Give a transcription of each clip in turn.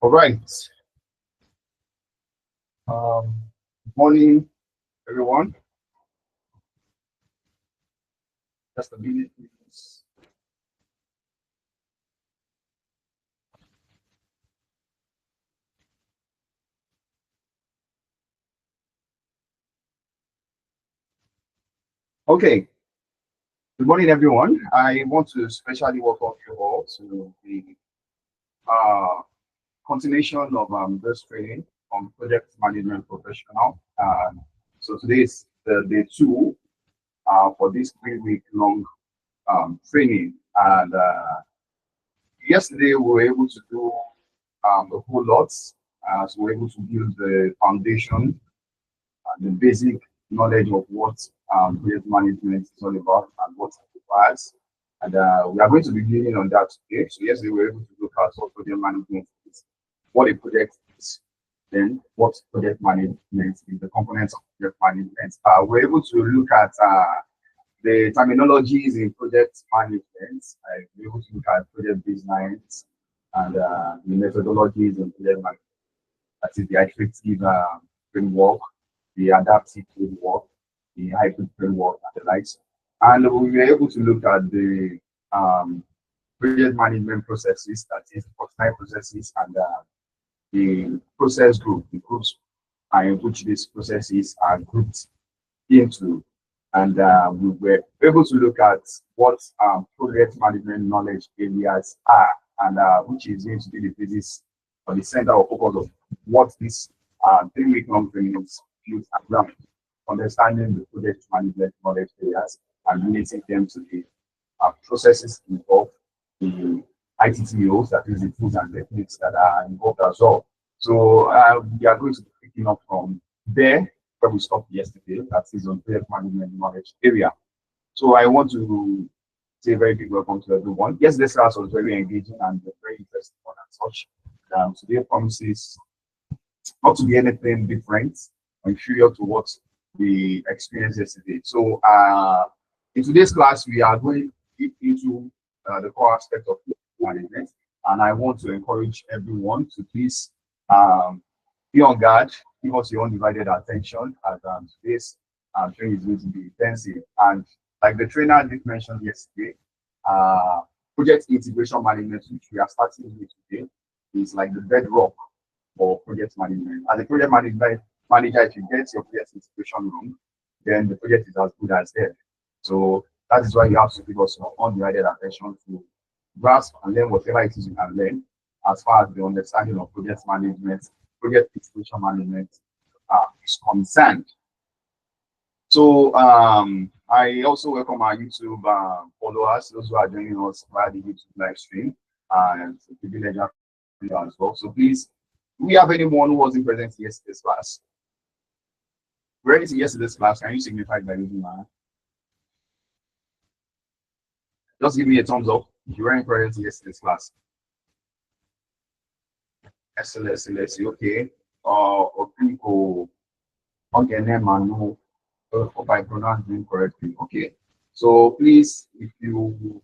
All right. Good morning, everyone. Just a minute, please. Okay. Good morning, everyone. I want to especially welcome you all to the uh, continuation of this training on project management professional. So today is the day two for this 3 week long training. And yesterday we were able to do a whole lot. So we were able to build the foundation, the basic knowledge of what project management is all about and what it requires. And we are going to be building on that today. So yesterday we were able to look at what project management is, what a project is, then what project management is, the components of project management. We're able to look at the terminologies in project management. We're able to look at project baselines and the methodologies in project management. That is the iterative framework, the adaptive framework, the hybrid framework, and the likes. And we were able to look at the project management processes, that is, personal processes, and the process group, the groups in which these processes are grouped into. And we were able to look at what project management knowledge areas are, and which is going to be the basis or the center of focus of what this 3 week long training is built around, understanding the project management knowledge areas and relating them to the processes involved, the ITTOs, that is the tools and techniques that are involved as well. So we are going to be picking up from there where we stopped yesterday, that is on project management knowledge area. So I want to say a very big welcome to everyone. Yes, this class was very engaging and very interesting one and such. Today promises not to be anything different or inferior to what we experienced yesterday. So in today's class, we are going into the core aspect of management, and I want to encourage everyone to please be on guard, give us your undivided attention, as today's training is going to be intensive. And like the trainer did mention yesterday, project integration management, which we are starting with today, is like the bedrock for project management. As a project management manager, if you get your project integration wrong, then the project is as good as dead. So that is why you have to give us your undivided attention to grasp and learn whatever it is you can learn as far as the understanding of project management, project integration management is concerned. So I also welcome our YouTube followers, those who are joining us via the YouTube live stream, and it's a privilege as well. So please, do we have anyone who wasn't present in yesterday's class? Ready to yesterday's class? Can you signify by using my hand? Just give me a thumbs up if you weren't present in yesterday's class. SLS, okay. Opinko, Manu, hope I pronounced it correctly. Okay. So please, if you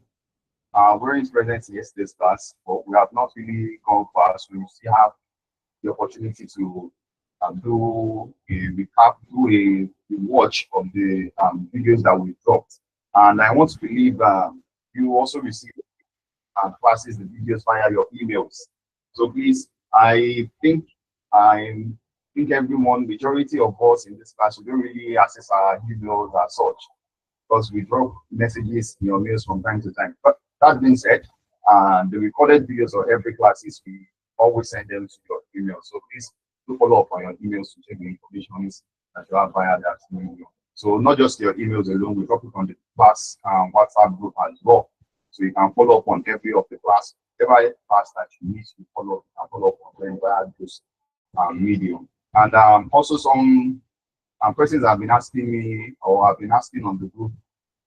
weren't present in yesterday's class, but we have not really gone far, so you still have the opportunity to do a recap, do a watch of the videos that we dropped. And I want to believe you also receive classes, the videos via your emails. So please, I think everyone, majority of us in this class, we don't really access our emails as such, because we drop messages in your mails from time to time. But that being said, the recorded videos of every classes, we always send them to your email. So please do follow up on your emails to check the information that you have via that email. So not just your emails alone, we drop it on the class WhatsApp group as well. So you can follow up on every of the class, every class that you need to follow up, you can follow up on them via this medium. And also some persons have been asking me, or have been asking on the group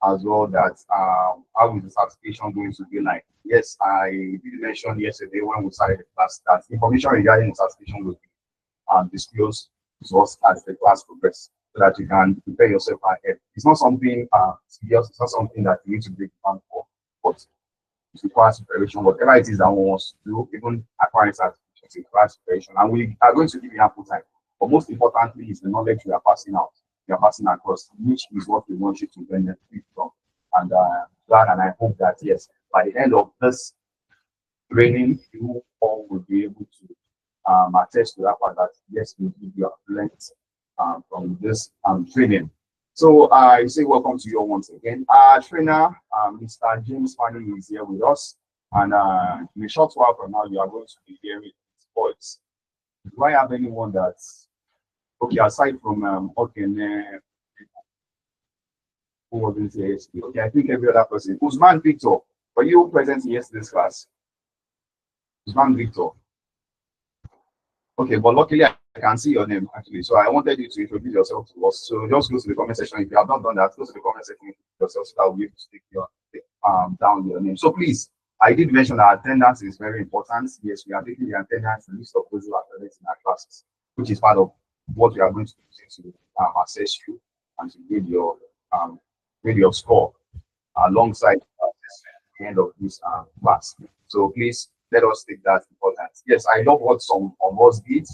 as well, that how is the certification going to be like? Yes, I did mention yesterday when we started the class that information regarding the certification will be disclosed to us as the class progresses, so that you can prepare yourself ahead. It's not something serious, it's not something that you need to break down for, but class preparation, whatever it is that one wants to do, even acquiring certificates in class preparation. And we are going to give you ample time. But most importantly is the knowledge we are passing out, we are passing across, which is what we want you to benefit from. And glad and I hope that yes, by the end of this training, you all will be able to attest to that part that yes, you have learned from this training. So I say welcome to you all once again. Our trainer, Mr. James Fanny, is here with us. And in a short while from now, you are going to be hearing his voice. Do I have anyone that's okay aside from who wasn't here yesterday? Okay, I think every other person. Usman Victor, were you present in yesterday's class? Usman Victor. Okay, but luckily I can see your name actually. So I wanted you to introduce yourself to us. So just go to the comment section. If you have not done that, go to the comment section yourself so that we'll be able to take your down your name. So please, I did mention that attendance is very important. Yes, we are taking the attendance list of those who are present in our classes, which is part of what we are going to use to assess you and to grade your score alongside the end of this class. So please let us take that importance. Yes, I love what some of us did.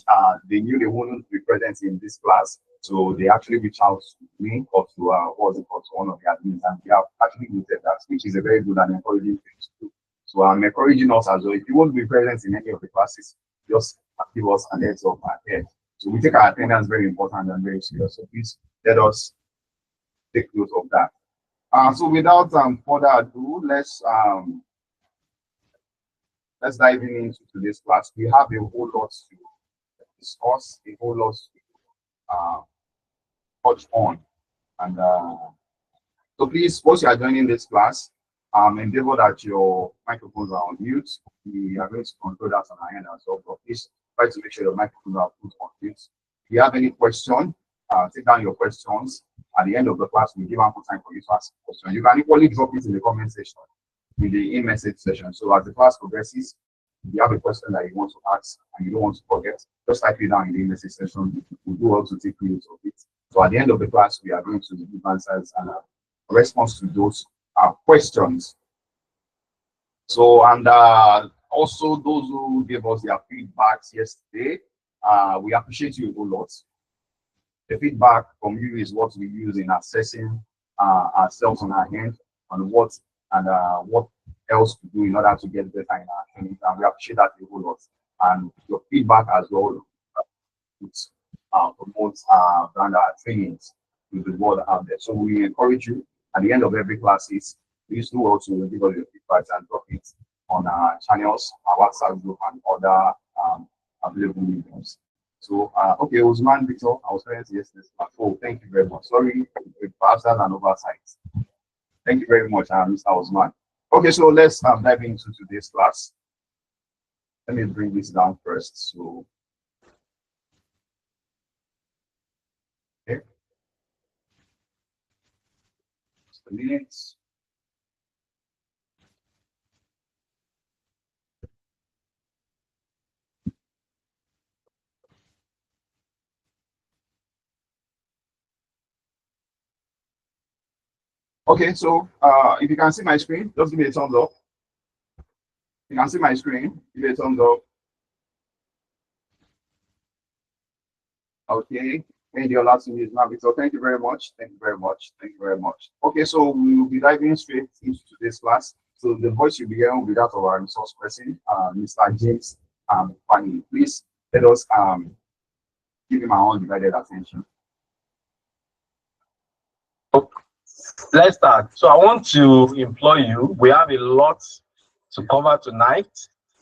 They knew they wouldn't be present in this class, so they actually reached out to me or to what's it called, to one of the admins, and we have actually noted that, which is a very good and encouraging thing to do. So I'm encouraging us as well. If you won't be present in any of the classes, just give us an heads up ahead. So we take our attendance very important and very serious. So please let us take note of that. So without further ado, let's dive into today's class. We have a whole lot to discuss, a whole lot to touch on. And so please, once you are joining this class, endeavor that your microphones are on mute. We are going to control that on our end as well. But please try to make sure your microphones are put on mute. If you have any question, take down your questions. At the end of the class, we give ample time for you to ask a question. You can equally drop it in the comment section, in the in-message session. So as the class progresses, if you have a question that you want to ask and you don't want to forget, just type it down in the in-message session. We'll do well to take note of it. So at the end of the class, we are going to give answers and a response to those questions. So, and also those who gave us their feedbacks yesterday, we appreciate you a whole lot. The feedback from you is what we use in assessing ourselves on our end on what else to do in order to get better in our training. And we appreciate that a whole lot. And your feedback as well promotes brand our trainings to the world out there. So we encourage you at the end of every class please do also give us your feedback and drop it on our channels, our WhatsApp group, and other available mediums. So, okay, Usman Victor, I was trying to yesterday. Oh, thank you very much. Sorry, perhaps that's an oversight. Thank you very much, Mr. Usman. Okay, so let's dive into today's class. Let me bring this down first. So, okay, just a minute. Okay, so if you can see my screen, just give me a thumbs up. You can see my screen, give me a thumbs up. Okay, and your last name is Victor. Thank you very much. Thank you very much. Thank you very much. Okay, so we will be diving straight into today's class. So the voice you'll be hearing will be that of our resource person, Mr. James Fanny. Please let us give him our undivided attention. Let's start. So I want to implore you, we have a lot to cover tonight.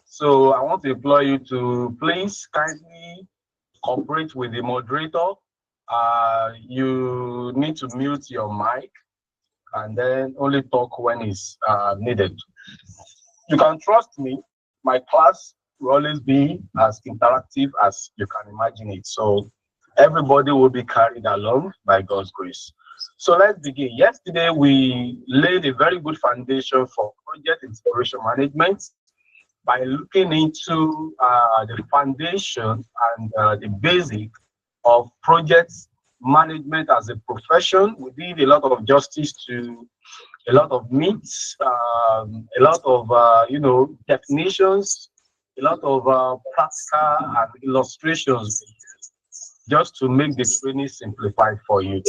So I want to implore you to please kindly cooperate with the moderator. You need to mute your mic and then only talk when it's needed. You can trust me, my class will always be as interactive as you can imagine it. So everybody will be carried along by God's grace. So let's begin. Yesterday, we laid a very good foundation for project inspiration management by looking into the foundation and the basic of project management as a profession. We did a lot of justice to a lot of myths, a lot of definitions, a lot of practical and illustrations, just to make the training simplified for you.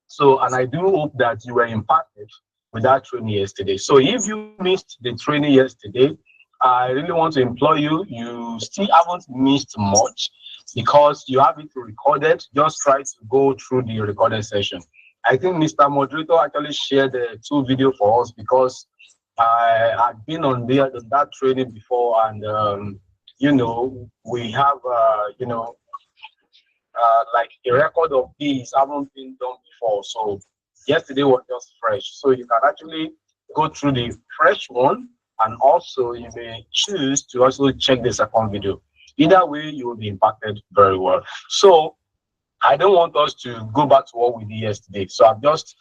So, and I do hope that you were impacted with that training yesterday. So if you missed the training yesterday, I really want to implore you, you still haven't missed much because you have it recorded. Just try to go through the recorded session. I think Mr. Moderator actually shared the 2 videos for us because I had been on that training before, and we have like a record of these haven't been done before. So yesterday was just fresh. So you can actually go through the fresh one, and also you may choose to also check the second video. Either way, you will be impacted very well. So I don't want us to go back to what we did yesterday. So I've just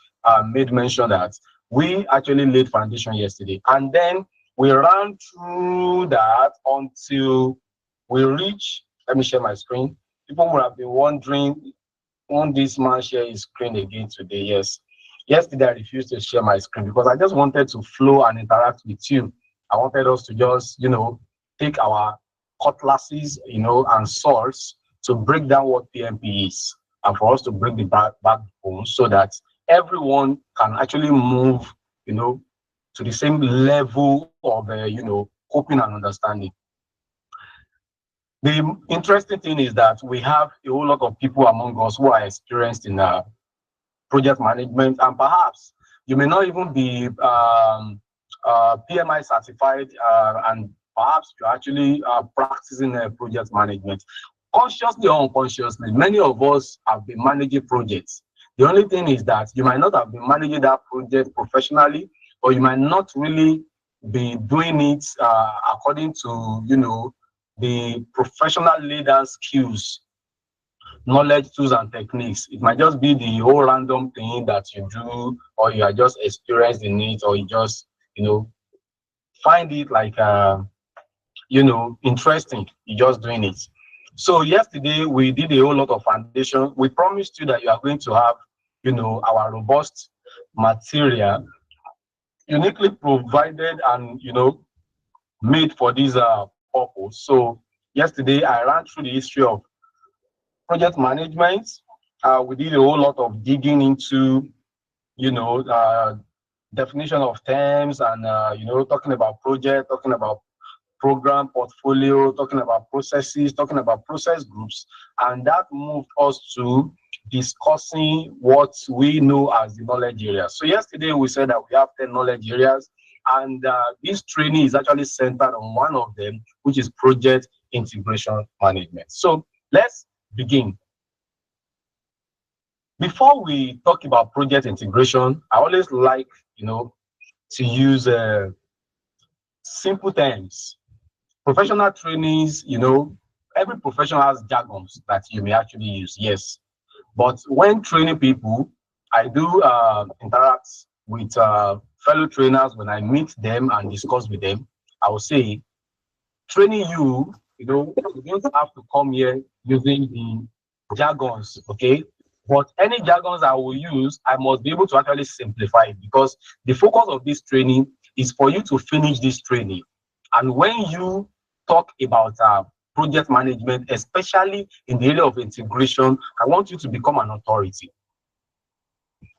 made mention that we actually laid foundation yesterday, and then we ran through that until we reach. Let me share my screen. People would have been wondering, won't this man share his screen again today? Yes. Yesterday I refused to share my screen because I just wanted to flow and interact with you. I wanted us to just, take our cutlasses, and swords to break down what PMP is, and for us to break the backbone so that everyone can actually move, to the same level of, coping and understanding. The interesting thing is that we have a whole lot of people among us who are experienced in project management, and perhaps you may not even be PMI certified, and perhaps you're actually practicing project management. Consciously or unconsciously, many of us have been managing projects. The only thing is that you might not have been managing that project professionally, or you might not really be doing it according to, the professional leader skills, knowledge, tools, and techniques. It might just be the whole random thing that you do, or you are just experienced in it, or you just, find it like, interesting. You're just doing it. So yesterday we did a whole lot of foundation. We promised you that you are going to have, our robust material uniquely provided and, made for this purpose. So yesterday I ran through the history of project management. We did a whole lot of digging into, definition of terms, and talking about project, talking about program portfolio, talking about processes, talking about process groups, and that moved us to discussing what we know as the knowledge areas. So yesterday we said that we have 10 knowledge areas, and this training is actually centered on one of them, which is project integration management. So let's begin. Before we talk about project integration, I always like, to use simple terms. Professional trainees, every profession has jargons that you may actually use, yes. But when training people, I do interact with fellow trainers. When I meet them and discuss with them, I will say, training you, you don't have to come here using the jargons, okay? But any jargons I will use, I must be able to actually simplify it, because the focus of this training is for you to finish this training. And when you talk about project management, especially in the area of integration, I want you to become an authority.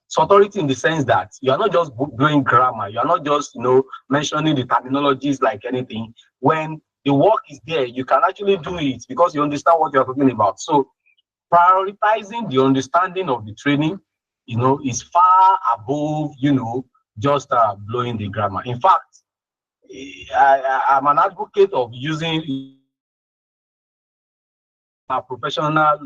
So authority in the sense that you are not just doing grammar, you are not just mentioning the terminologies like anything. When the work is there, you can actually do it because you understand what you are talking about. So prioritizing the understanding of the training, is far above, just blowing the grammar. In fact, I'm an advocate of using a professional,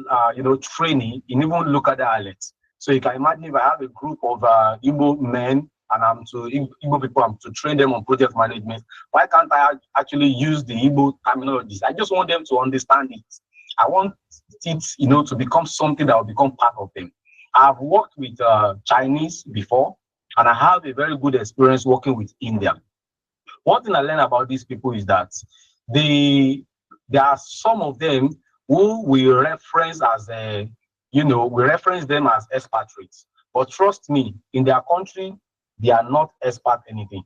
training in even local dialects. So you can imagine if I have a group of Igbo men and I'm to Igbo people, I'm to train them on project management. Why can't I actually use the Igbo terminologies? I just want them to understand it. I want it, to become something that will become part of them. I've worked with Chinese before, and I have a very good experience working with India. One thing I learned about these people is that there are some of them who we reference as we reference them as expatriates. But trust me, in their country, they are not expert anything.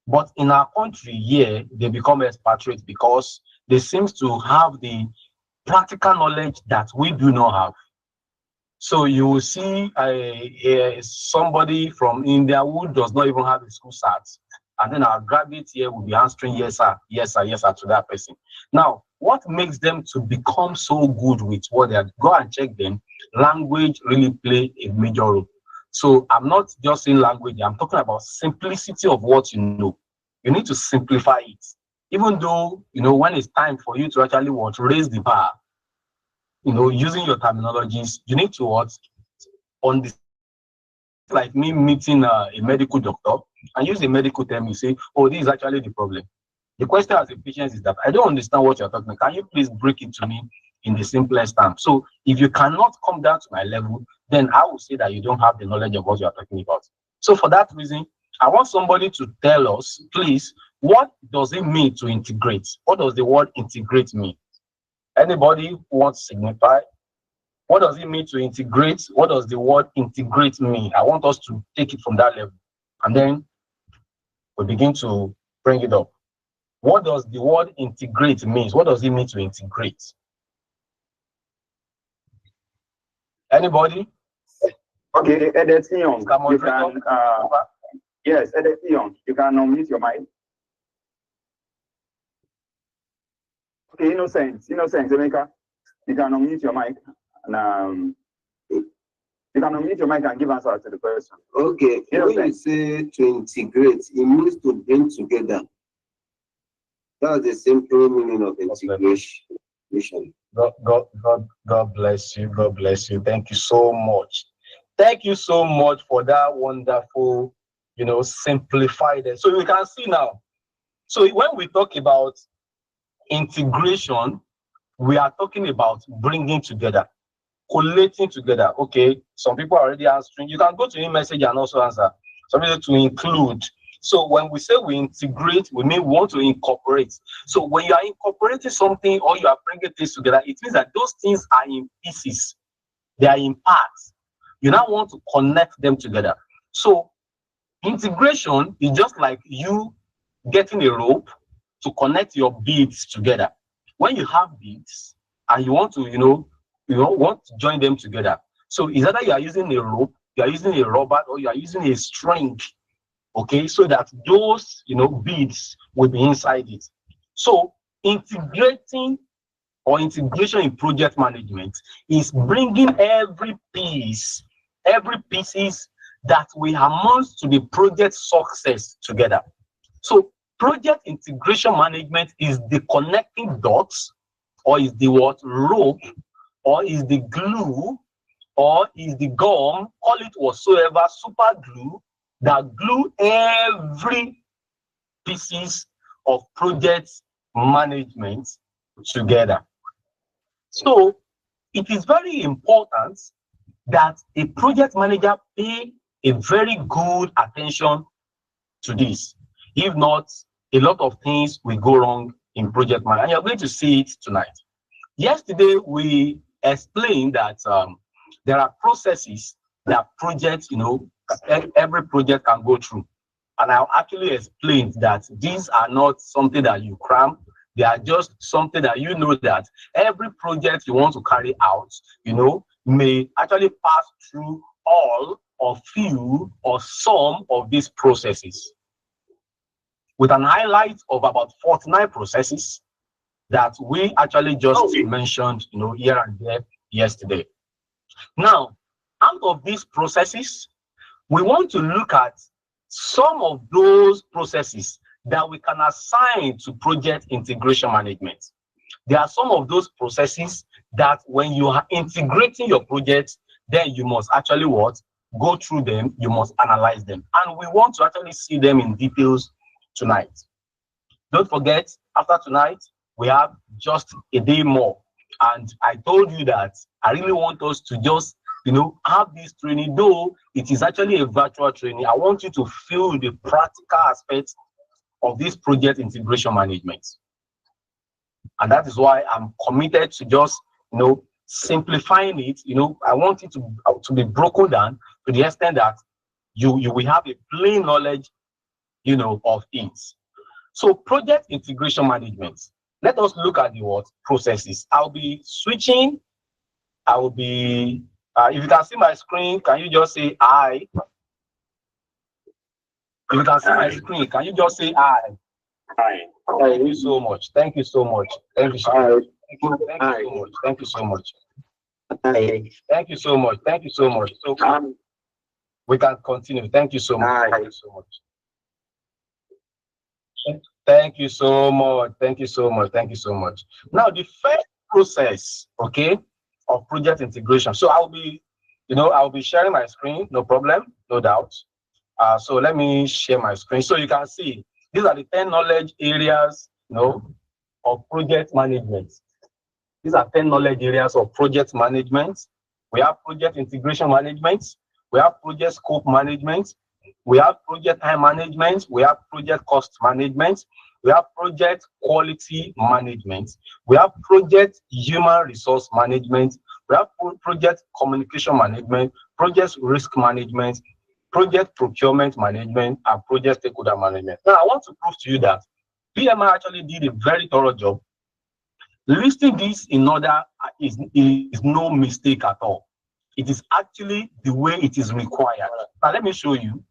But in our country here, they become expatriates because they seem to have the practical knowledge that we do not have. So you will see somebody from India who does not even have a school cert, and then our graduate here will be answering yes sir, yes sir, yes sir to that person. Now, what makes them to become so good with what they are? Go and check them. Language really play a major role. So I'm not just saying language, I'm talking about simplicity of what you know. You need to simplify it. Even though, when it's time for you to actually raise the bar, using your terminologies, you need to on this, like me meeting a medical doctor and use a medical term, you say, oh, this is actually the problem. The question as a patient is that I don't understand what you're talking about. Can you please break it to me in the simplest term? So if you cannot come down to my level, then I will say that you don't have the knowledge of what you are talking about. So for that reason, I want somebody to tell us, please, what does it mean to integrate? What does the word integrate mean? Anybody who wants to signify? What does it mean to integrate? What does the word integrate mean? I want us to take it from that level. And then we begin to bring it up. What does the word integrate mean? What does it mean to integrate? Anybody? Okay, Edethion, you can, yes, Edethion, you can unmute your mic. Okay, Innocent, Emeka, you can unmute your mic and you can unmute your mic and give answer to the question. Okay, when you say to integrate, it means to bring together. That's the simple meaning of integration. God bless you. God bless you. Thank you so much. Thank you so much for that wonderful, simplified. So we can see now. So when we talk about integration, we are talking about bringing together, collating together. Okay, some people are already answering. You can go to e-message and also answer. Something to include. So when we say we integrate, we mean we want to incorporate. So when you are incorporating something or you are bringing things together, it means that those things are in pieces. They are in parts. You now want to connect them together. So integration is just like you getting a rope to connect your beads together. When you have beads and you want to, want to join them together. So it's either you are using a rope, you are using a rubber, or you are using a string. Okay, so that those beads will be inside it. So integrating or integration in project management is bringing every pieces that will amount to the project success together. So project integration management is the connecting dots, or is the rope, or is the glue, or is the gum, call it whatsoever, super glue, that glue every pieces of project management together. So it is very important that a project manager pay a very good attention to this. If not, a lot of things will go wrong in project management. And you're going to see it tonight. Yesterday, we explained that there are processes that projects, every project can go through. And I actually explained that these are not something that you cram. They are just something that that every project you want to carry out, may actually pass through all or few or some of these processes, with an highlight of about 49 processes that we actually just mentioned, here and there yesterday. Now, out of these processes, we want to look at some of those processes that we can assign to project integration management. There are some of those processes that when you are integrating your project, then you must actually go through them, you must analyze them. And we want to actually see them in details tonight. Don't forget, after tonight, we have just a day more. And I told you that I really want us to just, have this training, though it is actually a virtual training. I want you to feel the practical aspects of this project integration management. And that is why I'm committed to just, simplifying it. I want it to be broken down to the extent that you will have a plain knowledge, of it. So project integration management. Let us look at the what processes. I'll be switching. I will be, if you can see my screen, can you just say I? If you can see my screen, can you just say I? Hi. Thank you so much. Thank you so much. Thank you so much. Thank you so much. Thank you so much. Thank you so much. Thank you so much. So we can continue. Thank you so much. Thank you so much. Thank you so much. Thank you so much. Thank you so much. Now, the first process, okay, of project integration. So I'll be sharing my screen, no problem, no doubt. So let me share my screen so you can see these are the 10 knowledge areas, of project management. These are 10 knowledge areas of project management. We have project integration management. We have project scope management. We have project time management. We have project cost management. We have project quality management. We have project human resource management. We have project communication management, project risk management, project procurement management, and project stakeholder management. Now, I want to prove to you that PMI actually did a very thorough job. Listing this in order is no mistake at all. It is actually the way it is required. Now, let me show you.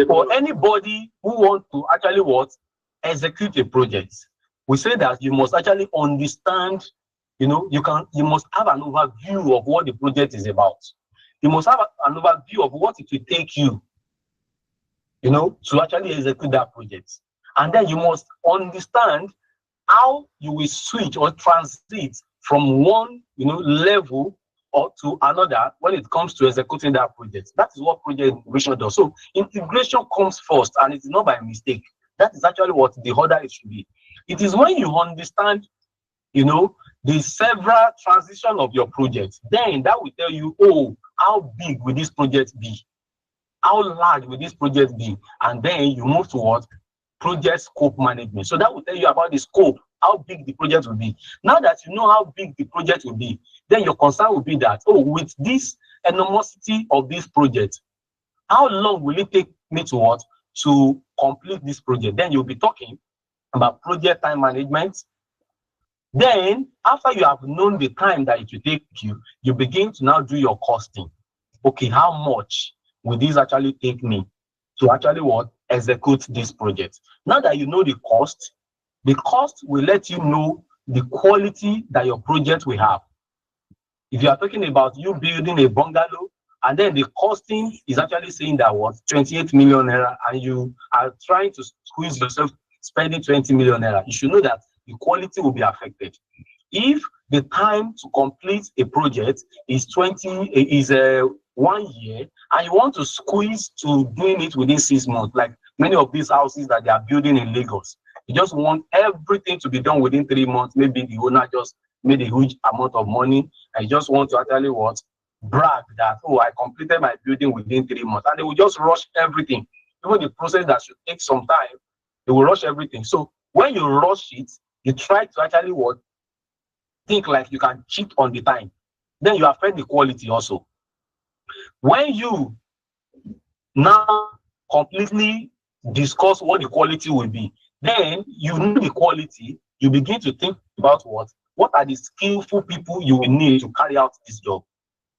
For anybody who wants to actually execute a project, we say that you must actually understand, you must have an overview of what the project is about. You must have an overview of what it will take you, to actually execute that project. And then you must understand how you will switch or transit from one, level or to another when it comes to executing that project. That is what project integration does. So integration comes first, and it is not by mistake. That is actually what the order it should be. It is when you understand, the several transition of your project, then that will tell you, oh, how big will this project be? How large will this project be? And then you move towards project scope management. So that will tell you about the scope, how big the project will be. Now that you know how big the project will be, then your concern will be that, oh, with this enormosity of this project, how long will it take me to complete this project? Then you'll be talking about project time management. Then, after you have known the time that it will take you, you begin to now do your costing. Okay, how much will this actually take me to actually execute this project? Now that you know the cost will let you know the quality that your project will have. If you are talking about you building a bungalow, and then the costing is actually saying that 28 million naira, and you are trying to squeeze yourself spending 20 million naira, you should know that the quality will be affected. If the time to complete a project is 1 year, and you want to squeeze to doing it within 6 months, like many of these houses that they are building in Lagos, you just want everything to be done within 3 months. Maybe the owner just made a huge amount of money, and you just want to actually brag that, oh, I completed my building within 3 months, and they will just rush everything. Even the process that should take some time, they will rush everything. So when you rush it, you try to actually think like you can cheat on the time. Then you affect the quality also. When you now completely discuss what the quality will be, then you know the quality, you begin to think about what are the skillful people you will need to carry out this job.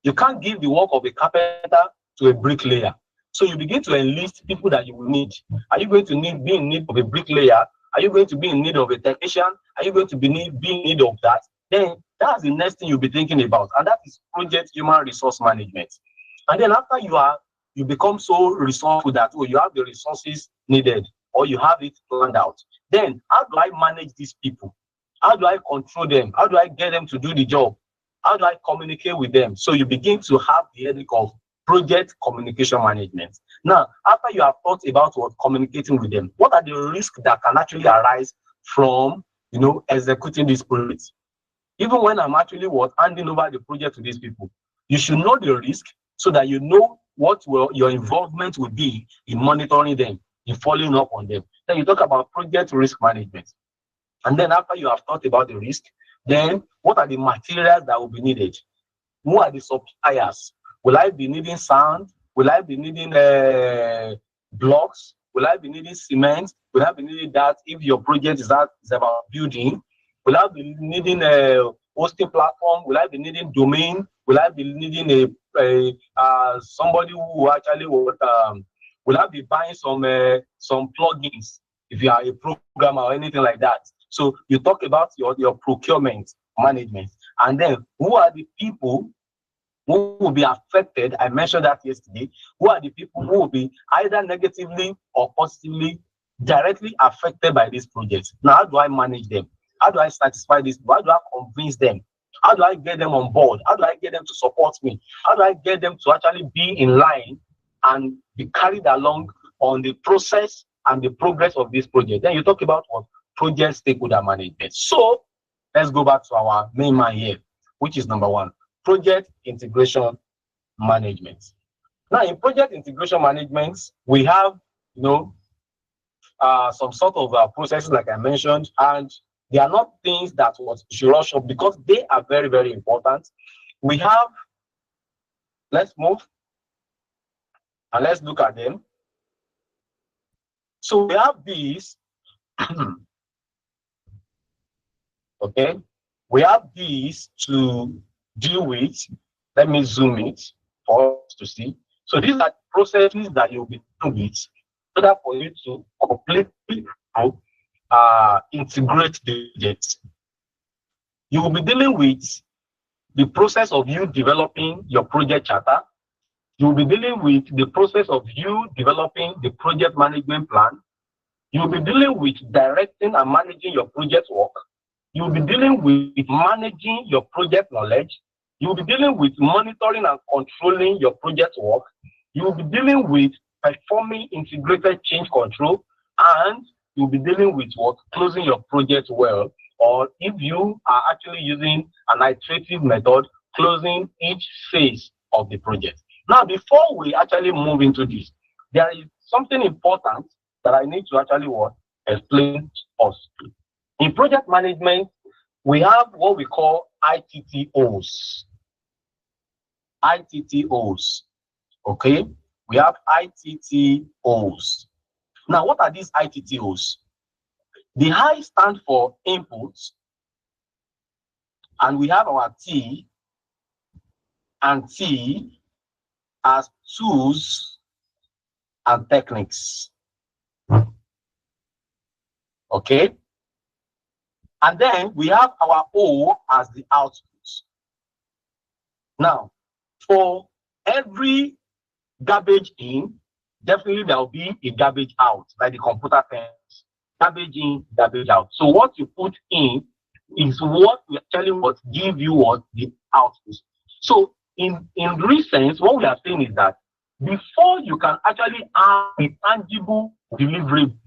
You can't give the work of a carpenter to a bricklayer. So you begin to enlist people that you will need. Are you going to be in need of a bricklayer? Are you going to be in need of a technician? Are you going to be in need of that? Then that's the next thing you'll be thinking about. And that is project human resource management. And then after you become so resourceful that you have the resources needed, or you have it planned out. Then how do I manage these people? How do I control them? How do I get them to do the job? How do I communicate with them? So you begin to have the headache of project communication management. Now, after you have thought about communicating with them, what are the risks that can actually arise from executing this project? Even when I'm actually handing over the project to these people, you should know the risk so that you know what your involvement will be in monitoring them, in following up on them. Then you talk about project risk management. And then after you have thought about the risk, then what are the materials that will be needed? Who are the suppliers? Will I be needing sand? Will I be needing blocks? Will I be needing cement? Will I be needing that if your project is about building? Will I be needing a hosting platform? Will I be needing domain? Will I be needing somebody who actually will I be buying some plugins if you are a programmer or anything like that? So you talk about your procurement management, and then who are the people who will be affected? I mentioned that yesterday. Who are the people who will be either negatively or positively directly affected by this project? Now, how do I manage them? How do I satisfy this? How do I convince them? How do I get them on board? How do I get them to support me? How do I get them to actually be in line and be carried along on the process and the progress of this project? Then you talk about what? Project stakeholder management. So let's go back to our main man here, which is number one, project integration management. Now, in project integration management, we have, some sort of processes like I mentioned, and they are not things that should rush up because they are very, very important. We have, let's move and let's look at them. So we have these, okay, we have these to deal with. Let me zoom it for us to see. So these are processes that you'll be dealing with in order for you to completely integrate the project. You will be dealing with the process of you developing your project charter. You will be dealing with the process of you developing the project management plan. You will be dealing with directing and managing your project work. You will be dealing with managing your project knowledge. You will be dealing with monitoring and controlling your project work. You will be dealing with performing integrated change control, and you'll be dealing with what? Closing your project well, or if you are actually using an iterative method, closing each phase of the project. Now, before we actually move into this, there is something important that I need to actually explain to us. In project management, we have what we call ITTOs. ITTOs. Okay? We have ITTOs. Now, what are these ITTOs? The I stand for inputs, and we have our T and T as tools and techniques. Okay? And then we have our O as the outputs. Now, for every garbage in, definitely there will be a garbage out, like the computer terms. Garbage in, garbage out. So what you put in is what we actually give you the output. So in recent, what we are saying is that before you can actually have a tangible deliverable.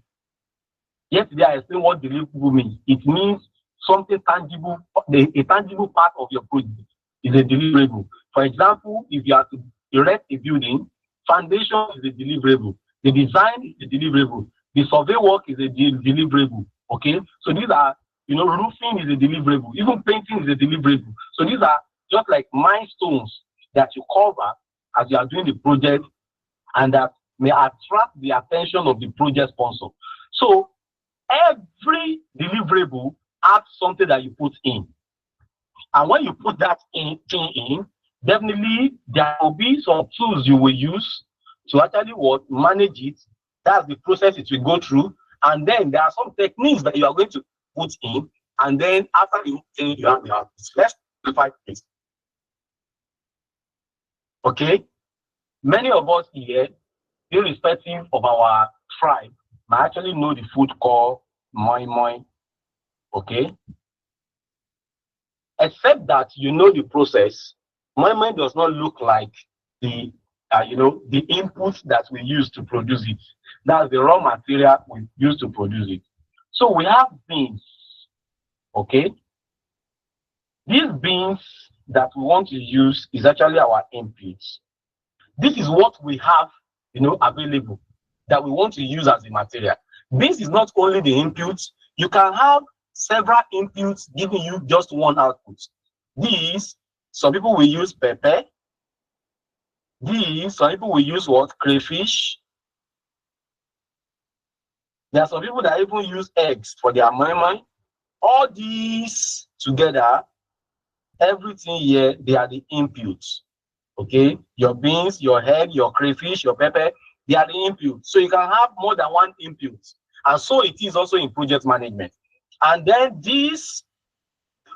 Yesterday I explained what deliverable means. It means something tangible. A tangible part of your project is a deliverable. For example, if you have to erect a building, foundation is a deliverable. The design is a deliverable. The survey work is a deliverable. Okay, so these are, roofing is a deliverable. Even painting is a deliverable. So these are just like milestones that you cover as you are doing the project, and that may attract the attention of the project sponsor. So every deliverable has something that you put in, and when you put that thing in, definitely there will be some tools you will use to actually manage it. That's the process it will go through, and then there are some techniques that you are going to put in, and then after you have the outputs. Let's simplify this. Okay, many of us here, irrespective of our tribe, might actually know the food called moi moi. Okay, except that the process. Moi moi does not look like the the inputs that we use to produce it. That's the raw material we use to produce it. So we have beans. Okay, these beans that we want to use is actually our inputs. This is what we have, available that we want to use as the material. This is not only the inputs. You can have several inputs giving you just one output. These, some people will use pepper. These, some people will use what? Crayfish. There are some people that even use eggs for their moi. All these together, everything here, they are the inputs. Okay, your beans, your egg, your crayfish, your pepper, they are the inputs. So you can have more than one input. And so it is also in project management. And then this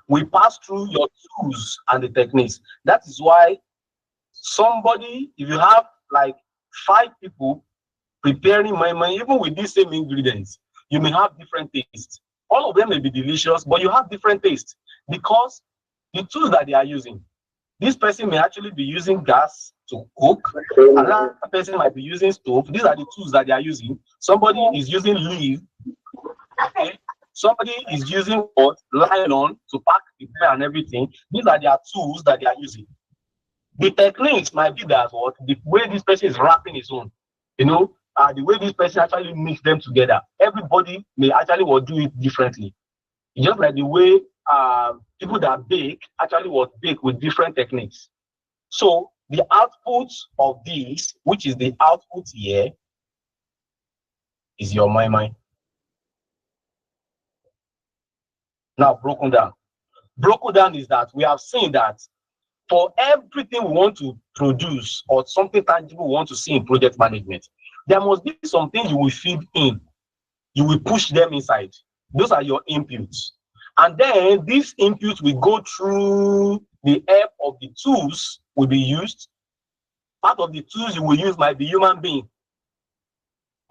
will pass through your tools and the techniques. That is why somebody, if you have like 5 people preparing moi, even with these same ingredients, you may have different tastes. All of them may be delicious, but you have different tastes because the tools that they are using. This person may actually be using gas to cook. Another person might be using stove. These are the tools that they are using. Somebody is using leaf. Okay. Somebody is using what? Nylon to pack the bread and everything. These are their tools that they are using. The techniques might be that what? The way this person is wrapping his own. You know, the way this person actually mix them together. Everybody may actually do it differently. It's just like the way people that bake actually bake with different techniques. So the output of this, which is the output here, is your moi. Now broken down. Broken down is that we have seen that for everything we want to produce or something tangible we want to see in project management, there must be something you will feed in. You will push them inside. Those are your inputs. And then these inputs will go through the help of the tools will be used. Part of the tools you will use might be human being.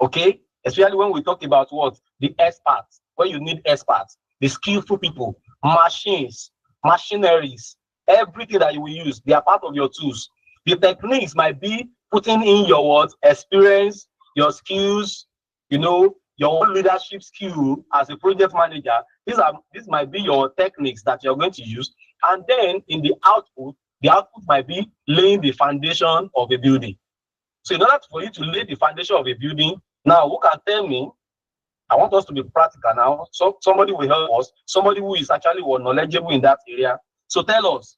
Okay? Especially when we talk about what? The experts. When you need experts, the skillful people, machines, machineries, everything that you will use, they are part of your tools. The techniques might be putting in your what? Experience, your skills, you know, your own leadership skill as a project manager. These might be your techniques that you're going to use. And then in the output might be laying the foundation of a building. So in order for you to lay the foundation of a building, now who can tell me? I want us to be practical now. So somebody will help us, somebody who is actually knowledgeable in that area. So tell us,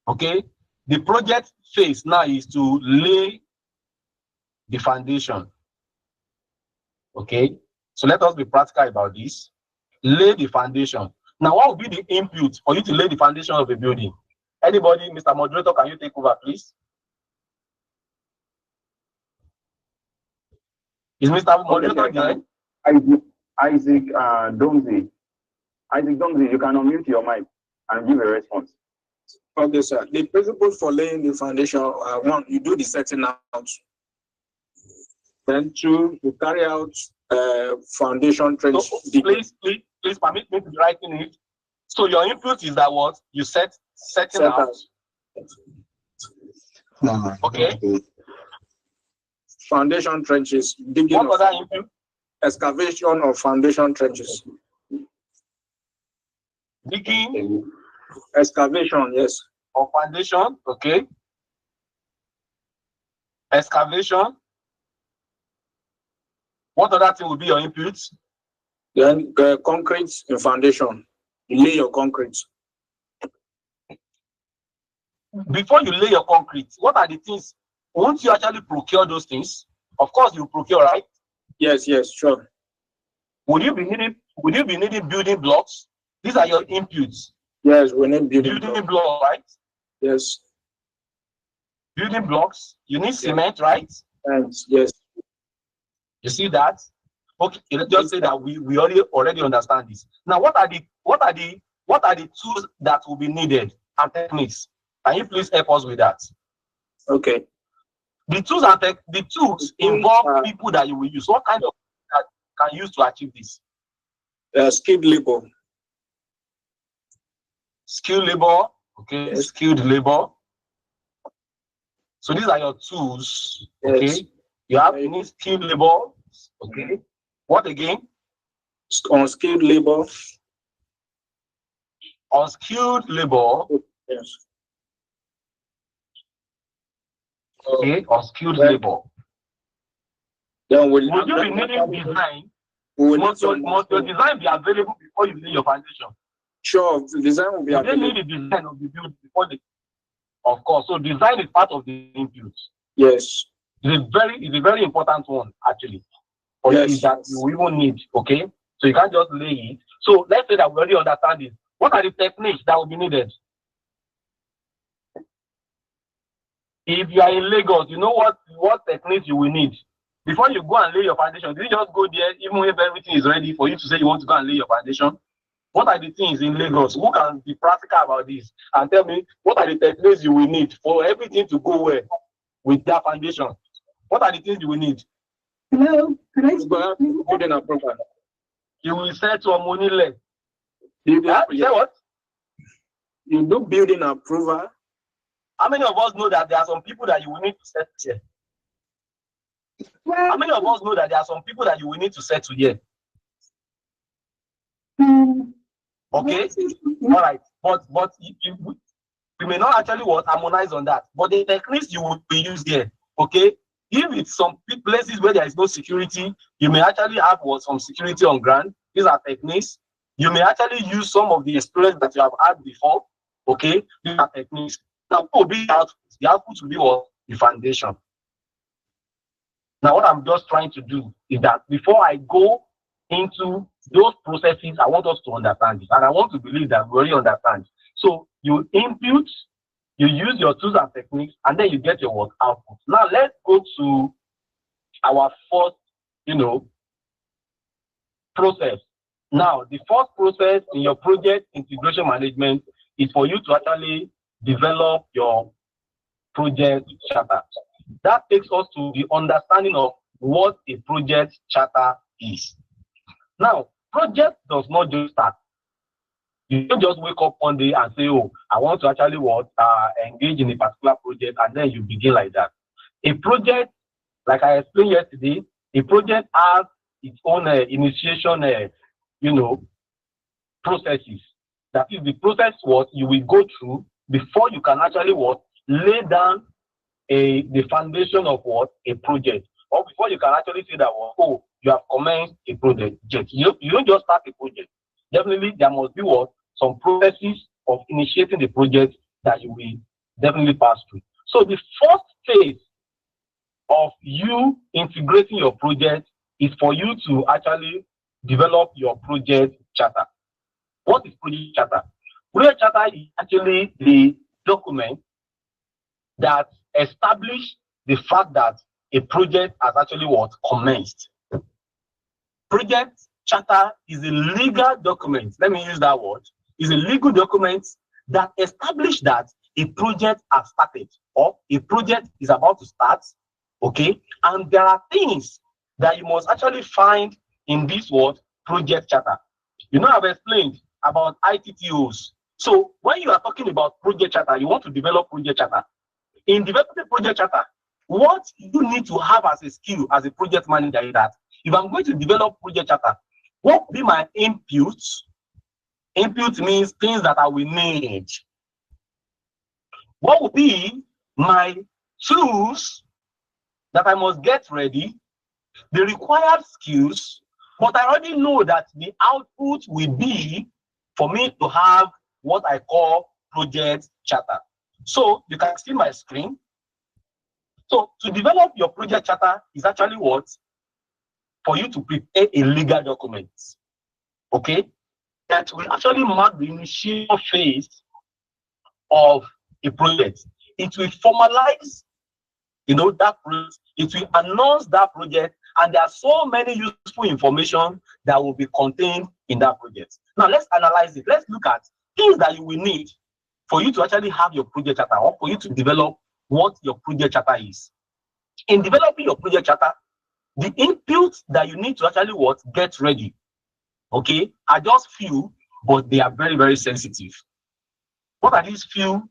okay, the project phase now is to lay the foundation. Okay, so let us be practical about this. Lay the foundation. Now, what will be the input for you to lay the foundation of a building? Anybody, Mr. Moderator, can you take over, please? Is Mr. Moderator there? Isaac Domsey. Isaac Domsey, you can unmute your mic and give a response. Okay, sir. The principles for laying the foundation are: 1, you do the setting out. Then 2, you carry out foundation trench. So, please permit me to write in it. So your input is that what you setting out. Okay. Foundation trenches. Digging. What other input? Excavation of foundation trenches. Digging. Excavation, yes. Of foundation. Okay. Excavation. What other thing will be your inputs? Then concrete and foundation. You lay your concrete. Before you lay your concrete, what are the things? Won't you actually procure those things? Of course, you procure, right? Yes, sure. Would you be needing building blocks? These are your inputs. Yes, we need building blocks, right? Yes. Building blocks. You need cement, right? And yes. You see that? Okay, let's just say that we already understand this. Now, what are the tools that will be needed and techniques? Can you please help us with that? Okay. The tools involve people that you will use. What kind of that can you use to achieve this? Skilled labor. Skilled labor. Okay. Yes. Skilled labor. So these are your tools. Okay. Yes. You need skilled labor. Okay. What again? Unskilled labor. Unskilled labor. Yes. Okay. Unskilled labor. Then would you be needing design? Must your design be available before you lay your foundation? Sure, the design will be available. You need the design of the building before the. Of course. So design is part of the input. Yes. It's a very important one actually. Or Yes. is that you even need, okay? So you can't just lay it. So let's say that we already understand it. What are the techniques that will be needed? If you are in Lagos, you know what techniques you will need. Before you go and lay your foundation, do you just go there, even if everything is ready for you to say you want to go and lay your foundation? What are the things in Lagos? Who can be practical about this and tell me what are the techniques you will need for everything to go well with that foundation? What are the things you will need? Hello, can I Building approval. You will say to a money less. Building, Say what? You do building approval. How many of us know that there are some people that you will need to set here? How many of us know that there are some people that you will need to settle here? Okay, all right, but we may not actually harmonize on that, but the techniques you will be used here, okay? If it's some places where there is no security, you may actually have some security on ground. These are techniques. You may actually use some of the experience that you have had before, okay? These are techniques. Now, what will be the output will be what? The foundation. Now, what I'm just trying to do is that before I go into those processes, I want us to understand it. And I want to believe that we already understand. So you input, you use your tools and techniques, and then you get your work output. Now, let's go to our first, process. Now, the first process in your project integration management is for you to actually develop your project charter. That takes us to the understanding of what a project charter is. Now, project does not just start. You don't just wake up one day and say, oh, I want to actually engage in a particular project, and then you begin like that. A project, like I explained yesterday, a project has its own initiation, processes. That is the process what you will go through before you can actually lay down the foundation of a project, or before you can actually say that oh, you have commenced a project. You don't just start a project. Definitely there must be some processes of initiating the project that you will definitely pass through. So the first phase of you integrating your project is for you to actually develop your project charter. What is project charter? Project charter is actually the document that establish the fact that a project has actually commenced. Project charter is a legal document. Let me use that word. Is a legal document that establish that a project has started or a project is about to start. Okay, and there are things that you must actually find in this project charter. I've explained about ITTOs. So when you are talking about project charter, you want to develop project charter. In developing project charter, what you need to have as a skill as a project manager is that if I'm going to develop project charter, what will be my inputs? Input means things that I will need. What will be my tools that I must get ready? The required skills, but I already know that the output will be for me to have what I call project charter. So you can see my screen. So to develop your project charter is actually for you to prepare a legal document, okay, that will actually mark the initial phase of a project. It will formalize, that project. It will announce that project, and there are so many useful information that will be contained in that project. Now let's analyze it. Let's look at things that you will need for you to actually have your project charter, or for you to develop what your project charter is. In developing your project charter, the inputs that you need to actually get ready, okay, are just few, but they are very, very sensitive. What are these few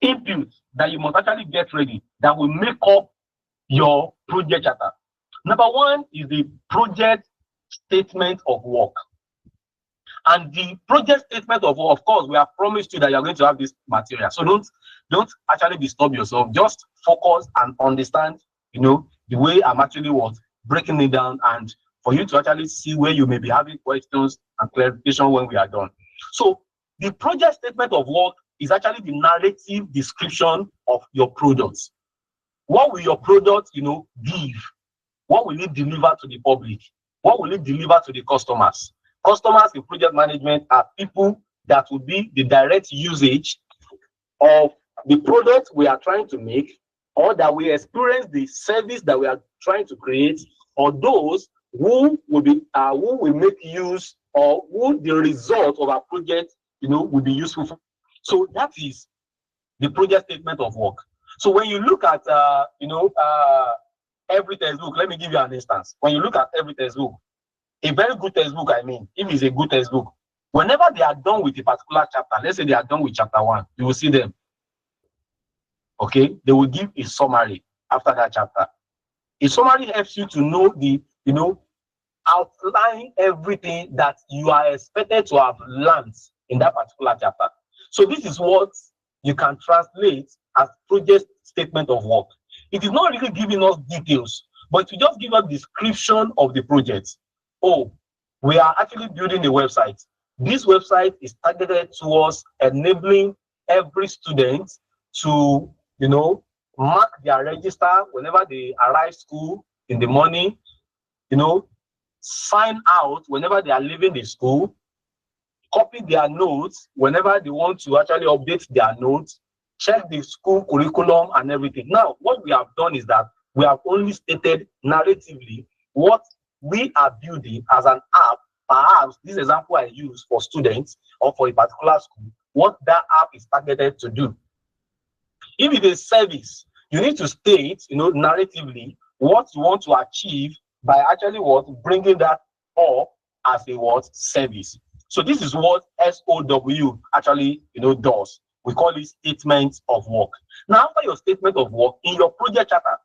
inputs that you must actually get ready that will make up your project charter? Number one is the project statement of work. And the project statement of course, we have promised you that you're going to have this material. So don't actually disturb yourself. Just focus and understand, the way I'm actually breaking it down, and for you to actually see where you may be having questions and clarification when we are done. So the project statement of work is actually the narrative description of your products. What will your product, give? What will it deliver to the public? What will it deliver to the customers? Customers in project management are people that will be the direct usage of the product we are trying to make, or that we experience the service that we are trying to create, or those who will make use, or who the result of our project, will be useful for. So that is the project statement of work. So when you look at, every textbook, let me give you an instance. When you look at every textbook, a very good textbook, if it's a good textbook, whenever they are done with a particular chapter, let's say they are done with chapter 1, you will see them. Okay, they will give a summary after that chapter. A summary helps you to know outline everything that you are expected to have learned in that particular chapter. So this is what you can translate as project statement of work. It is not really giving us details, but to just give us description of the project. Oh, we are actually building a website. This website is targeted towards enabling every student to, mark their register whenever they arrive school in the morning, sign out whenever they are leaving the school, copy their notes whenever they want to actually update their notes, check the school curriculum and everything. Now, what we have done is that we have only stated narratively what we are building as an app. Perhaps this example I use for students or for a particular school, what that app is targeted to do. If it is service, you need to state, narratively what you want to achieve by actually bringing that up as a service. So this is what SOW actually, does. We call it statement of work. Now, after your statement of work, in your project charter,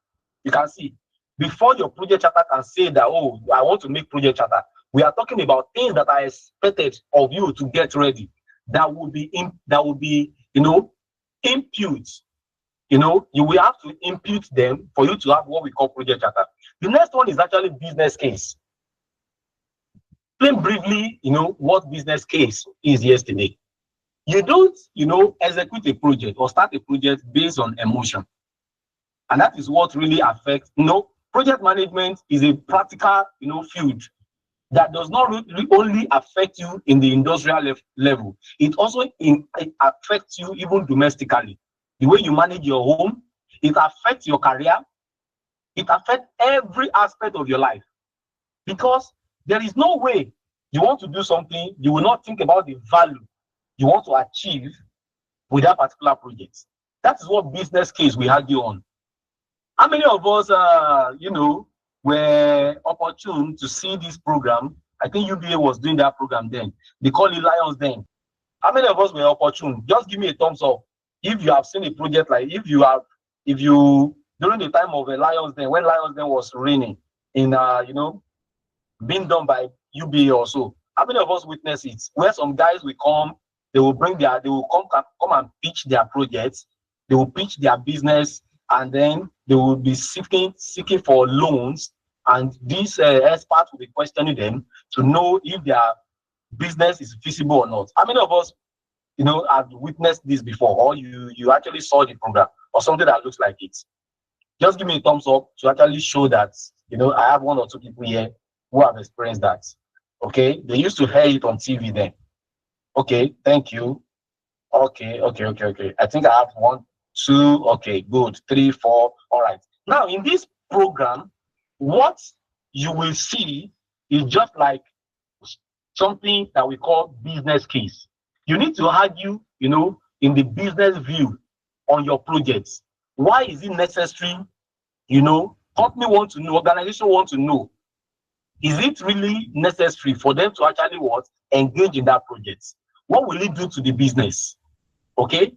you can see, before your project charter can say that, oh, I want to make project charter, we are talking about things that are expected of you to get ready. That will be, impute. You will have to impute them for you to have what we call project charter. The next one is actually business case. Explain briefly, what business case is yesterday. You don't, execute a project or start a project based on emotion. And that is what really affects, project management is a practical, field that does not really only affect you in the industrial level. It also affects you even domestically. The way you manage your home, it affects your career. It affects every aspect of your life. Because there is no way you want to do something, you will not think about the value you want to achieve with that particular project. That is what business case we argue on. How many of us, were opportune to see this program? I think UBA was doing that program then. They call it Lions Den. How many of us were opportune? Just give me a thumbs up if you have seen a project like, if you during the time of a Lions Den, when Lions Den was reigning in, being done by UBA or so. How many of us witness it? Where some guys will come, they will come and pitch their projects, they will pitch their business, and then they will be seeking for loans, and these experts will be questioning them to know if their business is feasible or not. How many of us, have witnessed this before, or you actually saw the program or something that looks like it? Just give me a thumbs up to actually show that, I have one or two people here who have experienced that. Okay, they used to hear it on TV then. Okay, thank you. Okay. I think I have 1, 2, okay, good, 3, 4. All right. Now, in this program, what you will see is just like something that we call business case. You need to argue, in the business view on your projects. Why is it necessary? Company want to know, organization want to know, is it really necessary for them to actually engage in that project? What will it do to the business? Okay,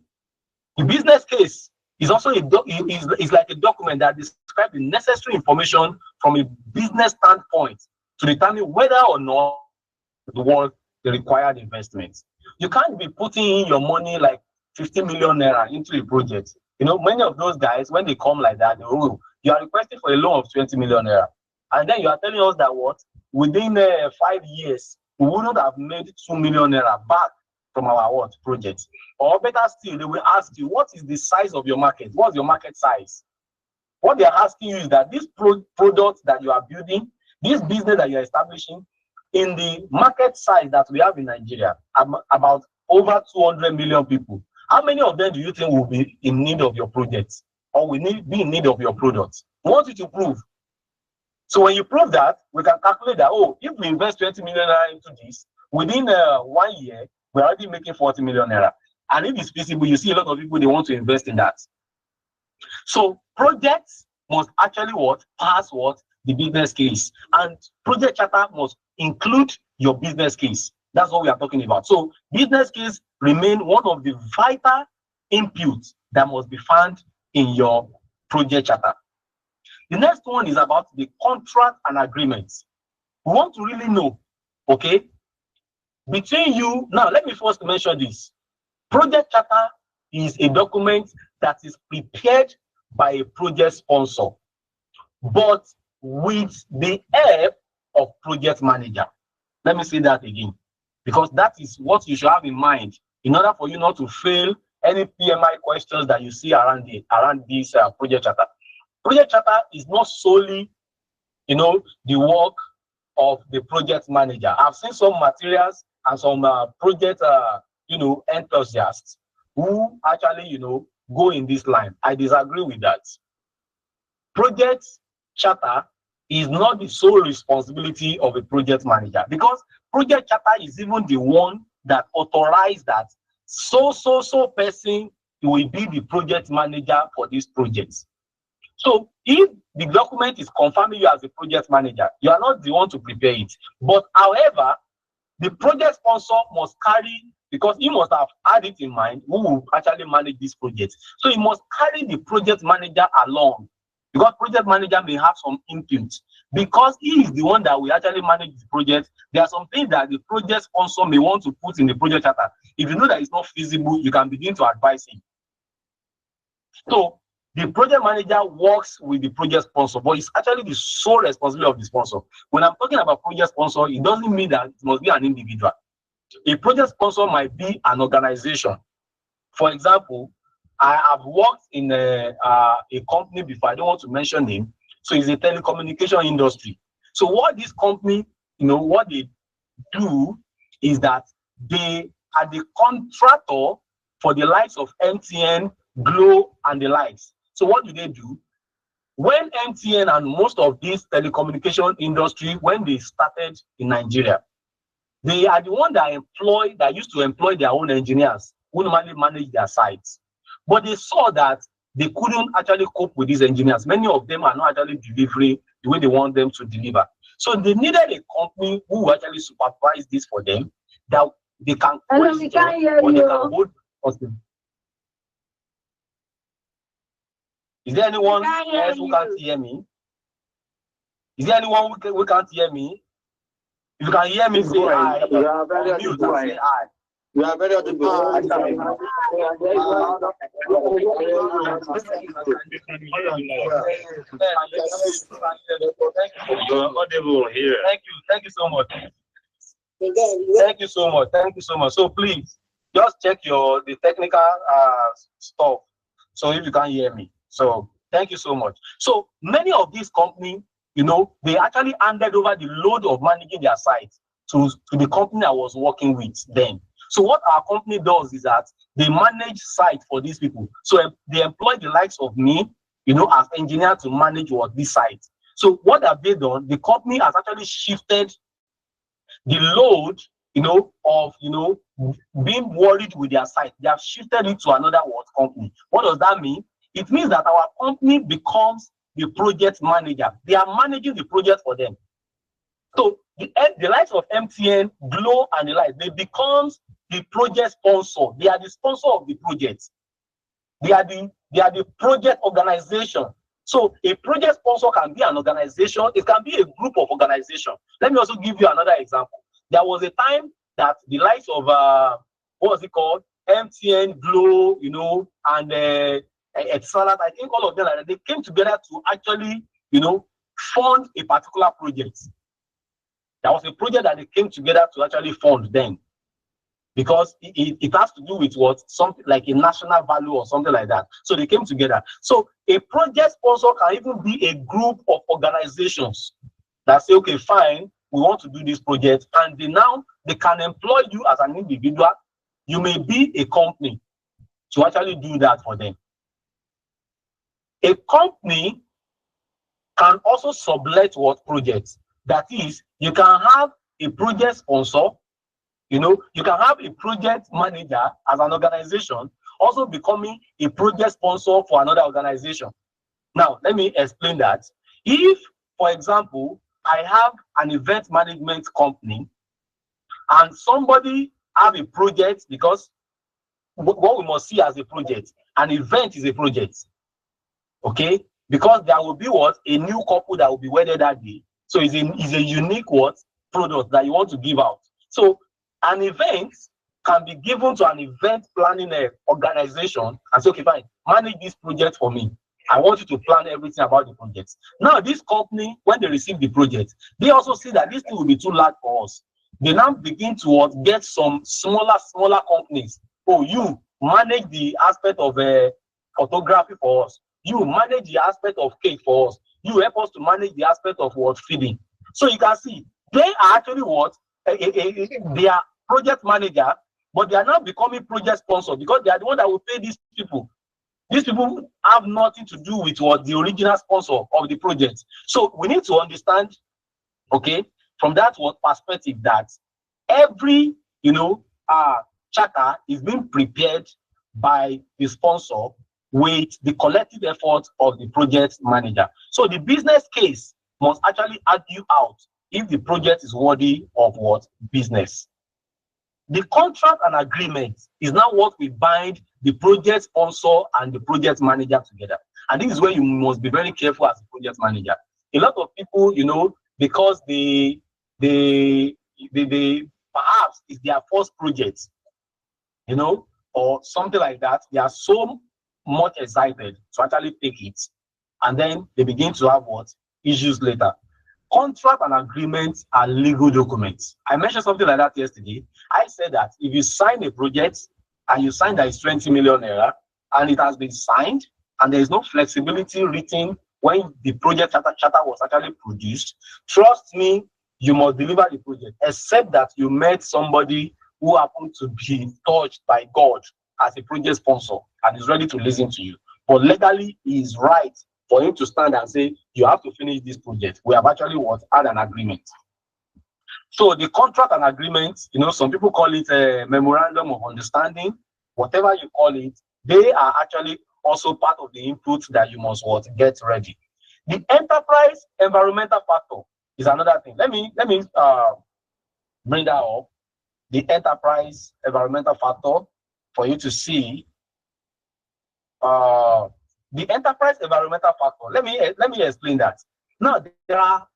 the business case is also is like a document that describes the necessary information from a business standpoint to determine whether or not it was the required investment. You can't be putting in your money like 50 million naira into a project. Many of those guys, when they come like that, you are requesting for a loan of 20 million naira. And then you are telling us that within 5 years, we wouldn't have made 2 million naira back from our what projects. Or better still, they will ask you, what is the size of your market? What's your market size? What they're asking you is that this product that you are building, this business that you're establishing, in the market size that we have in Nigeria, about over 200 million people, how many of them do you think will be in need of your projects or will be in need of your products? We want you to prove. So when you prove that, we can calculate that, oh, if we invest 20 million naira into this, within 1 year, we're already making 40 million naira. And if it's feasible, you see a lot of people, they want to invest in that. So projects must actually pass the business case, and project charter must include your business case. That's what we are talking about. So business case remain one of the vital inputs that must be found in your project charter. The next one is about the contract and agreements. We want to really know, okay, between you. Now, let me first mention this. Project charter is a document that is prepared by a project sponsor, but with the help of project manager. Let me say that again, because that is what you should have in mind in order for you not to fail any PMI questions that you see around this project charter. Project charter is not solely, the work of the project manager. I've seen some materials and some project, enthusiasts who actually, go in this line. I disagree with that. Project charter is not the sole responsibility of a project manager, because project charter is even the one that authorized that so person will be the project manager for this project. So if the document is confirming you as a project manager, you are not the one to prepare it. But however, the project sponsor must carry, because he must have had it in mind who will actually manage this project. So he must carry the project manager along, because project manager may have some input. Because he is the one that will actually manage the project, there are some things that the project sponsor may want to put in the project charter. If you know that it's not feasible, you can begin to advise him. So the project manager works with the project sponsor, but it's actually the sole responsibility of the sponsor. When I'm talking about project sponsor, it doesn't mean that it must be an individual. A project sponsor might be an organization. For example, I have worked in a company before. I don't want to mention name. So it's a telecommunication industry. So what this company, what they do is that they are the contractor for the likes of MTN, Glo, and the likes. So what do? When MTN and most of these telecommunication industry, when they started in Nigeria, they are the one that used to employ their own engineers who normally manage their sites. But they saw that they couldn't actually cope with these engineers. Many of them are not actually delivering the way they want them to deliver. So they needed a company who will actually supervise this for them, that they can question or they can hold them. Is there anyone else who can't hear me? Is there anyone who can't hear me? If you can hear me, say hi. You are very audible. Say hi. You are very audible. Thank you so much. Thank you so much. So please just check the technical stuff. So if you can't hear me. So thank you so much. So many of these companies, they actually handed over the load of managing their sites to the company I was working with then. So what our company does is that they manage site for these people. So they employ the likes of me, as engineer to manage this site. So what have they done? The company has actually shifted the load, of being worried with their site. They have shifted it to another company. What does that mean? It means that our company becomes the project manager. They are managing the project for them. So the likes of MTN, Glo, and the like, they become the project sponsor. They are the sponsor of the project. They are the project organization. So a project sponsor can be an organization. It can be a group of organizations. Let me also give you another example. There was a time that the likes of MTN, Glo, and Etisalat, I think all of them, they came together to actually, fund a particular project. There was a project that they came together to actually fund then. because it has to do with what, something like a national value or something like that. So they came together. So a project sponsor can even be a group of organizations that say, okay, fine, we want to do this project, and they can employ you as an individual. You may be a company to actually do that for them. A company can also sublet what projects. That is, you can have a project sponsor, you can have a project manager as an organization, also becoming a project sponsor for another organization. Now, let me explain that. If, for example, I have an event management company and somebody have a project, because what we must see as a project, an event is a project, okay? Because there will be what? A new couple that will be wedded that day. So it's a unique what? Product that you want to give out. So an event can be given to an event planning organization and say, okay, fine, manage this project for me. I want you to plan everything about the project. Now, this company, when they receive the project, they also see that this thing will be too large for us. They now begin to get some smaller companies. Oh, you manage the aspect of photography for us. You manage the aspect of cake for us. You help us to manage the aspect of what, feeding. So you can see, they are actually what? They are project manager, but they are now becoming project sponsor because they are the one that will pay these people. These people have nothing to do with what the original sponsor of the project. So we need to understand, okay, from that perspective, that every charter is being prepared by the sponsor with the collective effort of the project manager. So the business case must actually argue out if the project is worthy of what business. The contract and agreement is now what we bind the project sponsor and the project manager together. And this is where you must be very careful as a project manager. A lot of people, because they perhaps it's their first project, or something like that, they are so much excited to actually take it, and then they begin to have what issues later. Contract and agreements are legal documents. I mentioned something like that yesterday. I said that if you sign a project and you sign that it's 20 million naira and it has been signed and there is no flexibility written when the project charter was actually produced, trust me, you must deliver the project, except that you met somebody who happened to be touched by God as a project sponsor and is ready to listen to you. But legally, it is right for him to stand and say, you have to finish this project. We have actually had an agreement. So the contract and agreement, some people call it a memorandum of understanding, whatever you call it, they are actually also part of the input that you must get ready. The enterprise environmental factor is another thing. Let me bring that up. The enterprise environmental factor for you to see. The enterprise environmental factor. Let me explain that. Now, there are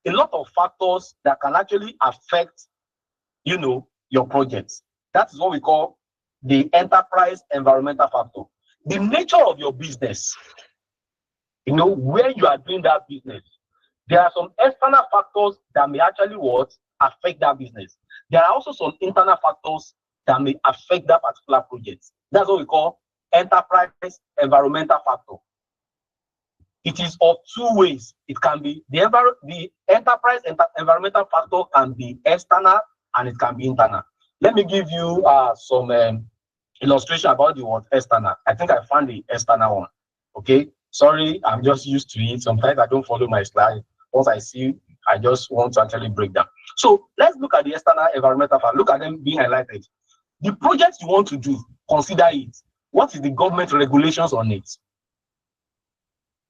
a lot of factors that can actually affect, your projects. That is what we call the enterprise environmental factor. The nature of your business, where you are doing that business, there are some external factors that may actually affect that business. There are also some internal factors that may affect that particular project. That's what we call enterprise environmental factor. It is of two ways. It can be the enterprise environmental factor can be external and it can be internal. Let me give you some illustration about the word external. I think I found the external one. Okay, sorry, I'm just used to it. Sometimes I don't follow my slide. Once I see, I just want to actually break down. So let's look at the external environmental factor. Look at them being highlighted. The project you want to do, consider it. What is the government regulations on it?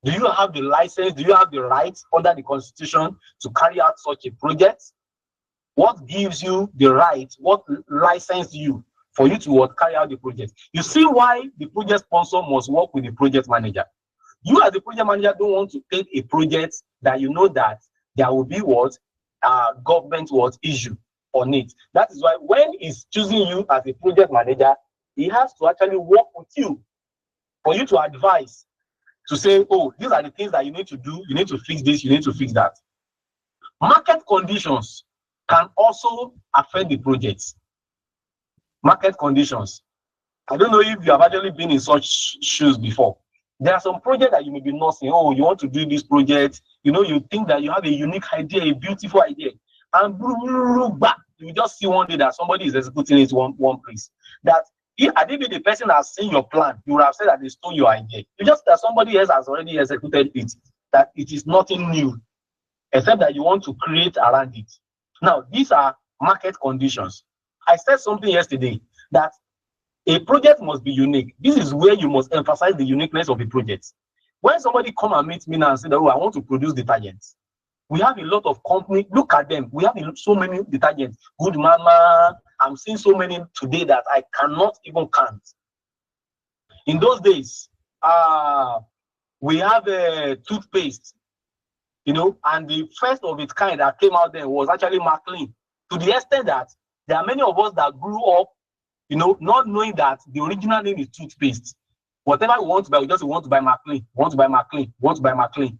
Do you have the license? Do you have the rights under the Constitution to carry out such a project? What gives you the right? What licenses you for you to carry out the project? You see why the project sponsor must work with the project manager. You as the project manager don't want to take a project that you know that there will be government issue on it. That is why when he's choosing you as a project manager, he has to actually work with you for you to advise, to say, oh, these are the things that you need to do. You need to fix this. You need to fix that. Market conditions can also affect the projects. market conditions. I don't know if you have actually been in such shoes before. There are some projects that you may be nursing. Oh, you want to do this project. You know, you think that you have a unique idea, a beautiful idea. And you just see one day that somebody is executing it one place. That if I didn't be the person that has seen your plan, you would have said that they stole your idea. You just that somebody else has already executed it, that it is nothing new, except that you want to create around it. Now, these are market conditions. I said something yesterday that a project must be unique. This is where you must emphasize the uniqueness of a project. When somebody come and meet me now and say that, oh, I want to produce detergents. We have a lot of companies. Look at them. We have so many detergents. Good Mama. I'm seeing so many today that I cannot even count. In those days, we have a toothpaste, you know, and the first of its kind that came out there was actually Maclean. To the extent that there are many of us that grew up, you know, not knowing that the original name is toothpaste. Whatever we want to buy, we just want to buy Maclean, want to buy Maclean, want to buy Maclean.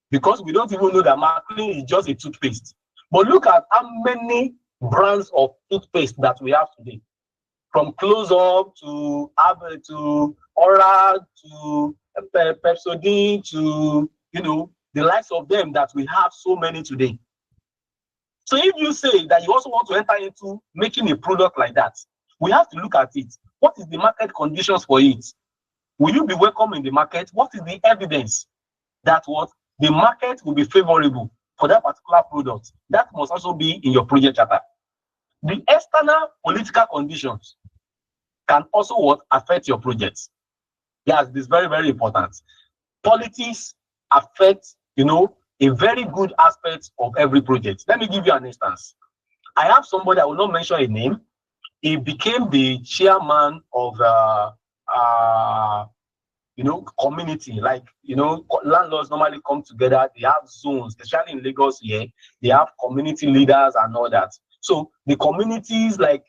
Because we don't even know that Maclean is just a toothpaste. But look at how many brands of toothpaste that we have today. From Close-Up to Oral to Pepsodent to, you know, the likes of them that we have so many today. So if you say that you also want to enter into making a product like that, we have to look at it. What is the market conditions for it? Will you be welcome in the market? What is the evidence that what the market will be favorable for that particular product? That must also be in your project charter. The external political conditions can also what affect your projects. Yes, this is very, very important. Politics affect, you know, a very good aspect of every project. Let me give you an instance. I have somebody, I will not mention a name. He became the chairman of you know, community. Like, you know, landlords normally come together. They have zones, especially in Lagos here. They have community leaders and all that. So the communities, like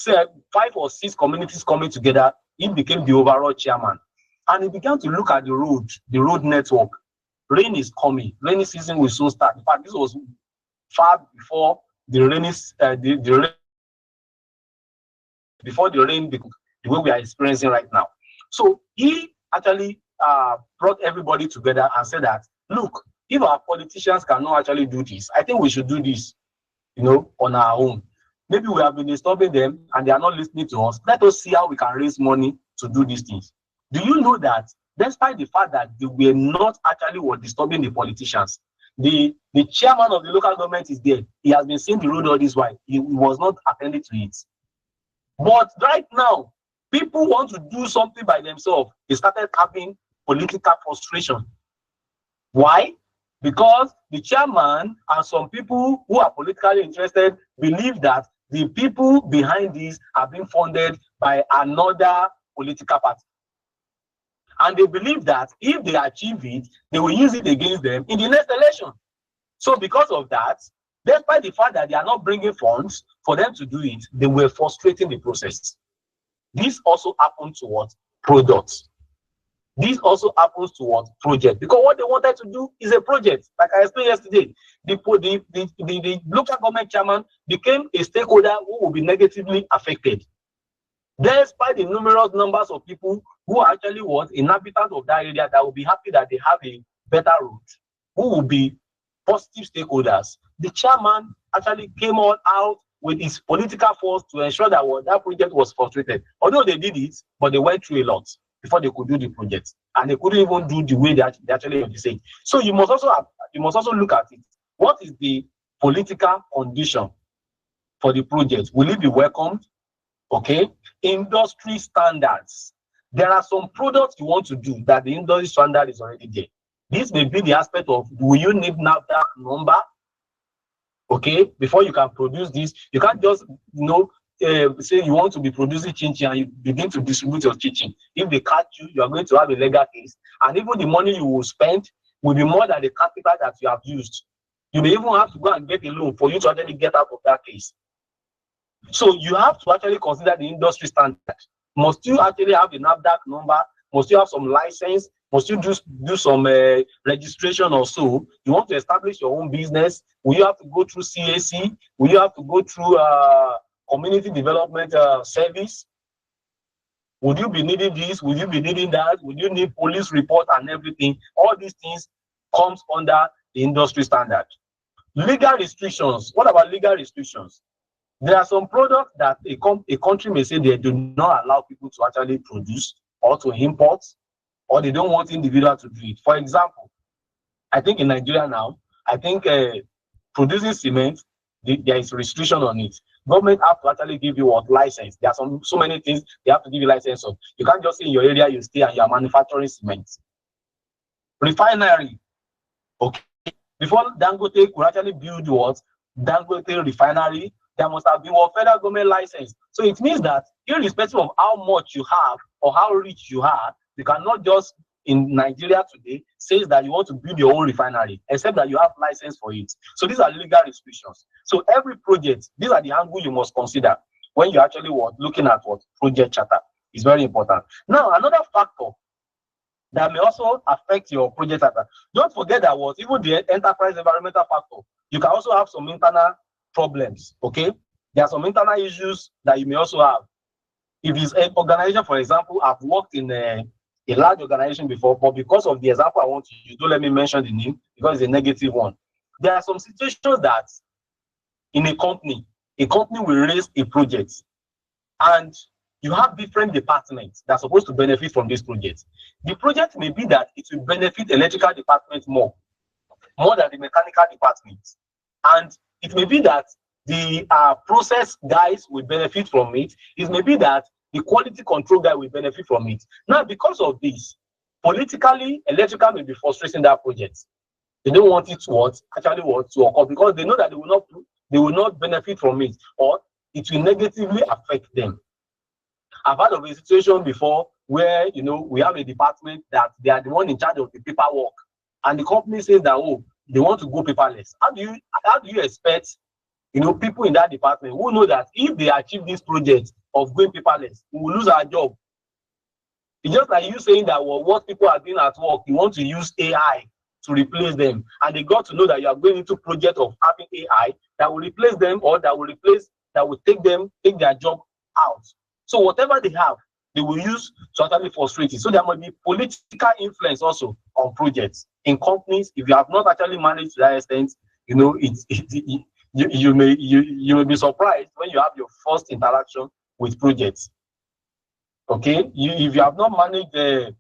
5 or 6 communities coming together, he became the overall chairman. And he began to look at the road network. Rain is coming. Rainy season will soon start. In fact, this was far before the rain, before the rain, the way we are experiencing right now. So he actually brought everybody together and said that, look, if our politicians cannot actually do this, I think we should do this, you know, on our own. Maybe we have been disturbing them and they are not listening to us. Let us see how we can raise money to do these things. Do you know that despite the fact that they were not actually disturbing the politicians, the chairman of the local government is there. He has been seeing the road all this while. He was not attending to it. But right now, people want to do something by themselves. They started having political frustration. Why? Because the chairman and some people who are politically interested believe that the people behind this are being funded by another political party. And they believe that if they achieve it, they will use it against them in the next election. So because of that, despite the fact that they are not bringing funds for them to do it, they were frustrating the process. This also happens to what? Products. This also happens to what? Project. Because what they wanted to do is a project. Like I explained yesterday, the local government chairman became a stakeholder who will be negatively affected. Despite the numerous numbers of people who are actually inhabitants of that area that will be happy that they have a better road, who will be positive stakeholders, the chairman actually came all out with his political force to ensure that that project was frustrated. Although they did it, but they went through a lot before they could do the project, and they couldn't even do the way they actually say. So you must also look at it. What is the political condition for the project? Will it be welcomed? Okay. Industry standards. There are some products you want to do that the industry standard is already there. This may be the aspect of, will you need NAFDAC number? Okay, before you can produce this, you can't just, say you want to be producing chin-chin and you begin to distribute your chin-chin. If they catch you, you are going to have a legal case. And even the money you will spend will be more than the capital that you have used. You may even have to go and get a loan for you to actually get out of that case. So you have to actually consider the industry standard. Must you actually have a NAFDAC number? Must you have some license? Must you do some registration or so? You want to establish your own business? Will you have to go through CAC? Will you have to go through community development service? Would you be needing this? Would you be needing that? Would you need police report and everything? All these things comes under the industry standard. Legal restrictions. What about legal restrictions? There are some products that a country may say they do not allow people to actually produce or to import, or they don't want individuals to do it. For example, I think in Nigeria now, I think producing cement, there is restriction on it. Government have to actually give you what license. There are so many things they have to give you license of. You can't just say in your area you stay and you are manufacturing cement. Refinery. Okay. Before Dangote could actually build what Dangote refinery, there must have been a federal government license. So it means that irrespective of how much you have or how rich you are, you cannot just in Nigeria today says that you want to build your own refinery, except that you have license for it. So these are legal restrictions. So every project, these are the angle you must consider when you actually looking at what project charter is very important. Now, another factor that may also affect your project charter. Don't forget that even the enterprise environmental factor, you can also have some internal problems. Okay, there are some internal issues that you may also have. If it's an organization, for example, I've worked in a large organization before, but because of the example I want to use, don't let me mention the name because it's a negative one. There are some situations that in a company will raise a project and you have different departments that are supposed to benefit from this project. The project may be that it will benefit electrical department more than the mechanical department. And it may be that the process guys will benefit from it. It may be that the quality control guy will benefit from it. Now, because of this, politically, electrical may be frustrating that project. They don't want it to occur because they know that they will not benefit from it, or it will negatively affect them. I've heard of a situation before where we have a department that they are the one in charge of the paperwork, and the company says that they want to go paperless. How do you expect people in that department who know that if they achieve this project of going paperless, we will lose our job? It's just like you saying that what people are doing at work, you want to use AI to replace them, and they got to know that you are going into project of having AI that will replace them, or that will take their job out. So whatever they have, they will use to actually frustrate it. So there might be political influence also on projects in companies. If you have not actually managed to that extent, you may be surprised when you have your first interaction with projects. Okay, if you have not managed a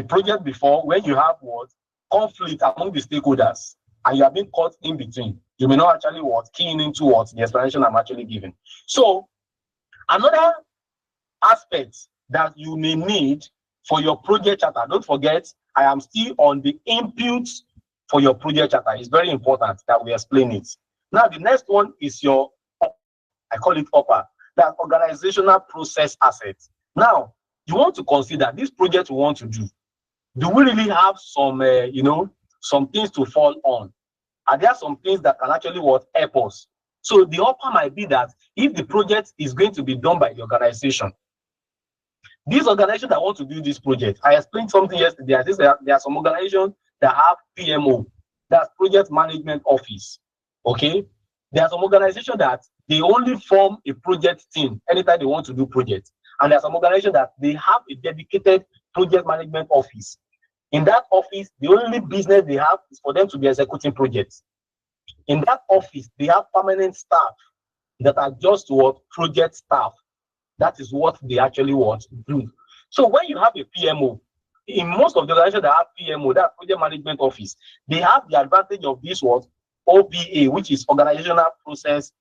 project before, when you have conflict among the stakeholders and you have been caught in between, you may not actually keying into the explanation I'm actually giving. So another aspect that you may need for your project charter, don't forget, I am still on the inputs for your project charter. It's very important that we explain it. Now, the next one is I call it upper, that organizational process assets. Now, you want to consider this project we want to do. Do we really have some, some things to fall on? Are there some things that can actually help us? So the upper might be that if the project is going to be done by the organization, this organization that want to do this project, I explained something yesterday. I think there are some organizations that have PMO, that's Project Management Office. Okay, there are some organizations that they only form a project team anytime they want to do projects, and there are some organizations that they have a dedicated project management office. In that office, the only business they have is for them to be executing projects. In that office, they have permanent staff that are just project staff. That is what they actually do. So when you have a PMO, in most of the organizations that have PMO, that project management office, they have the advantage of this OPA, which is organizational process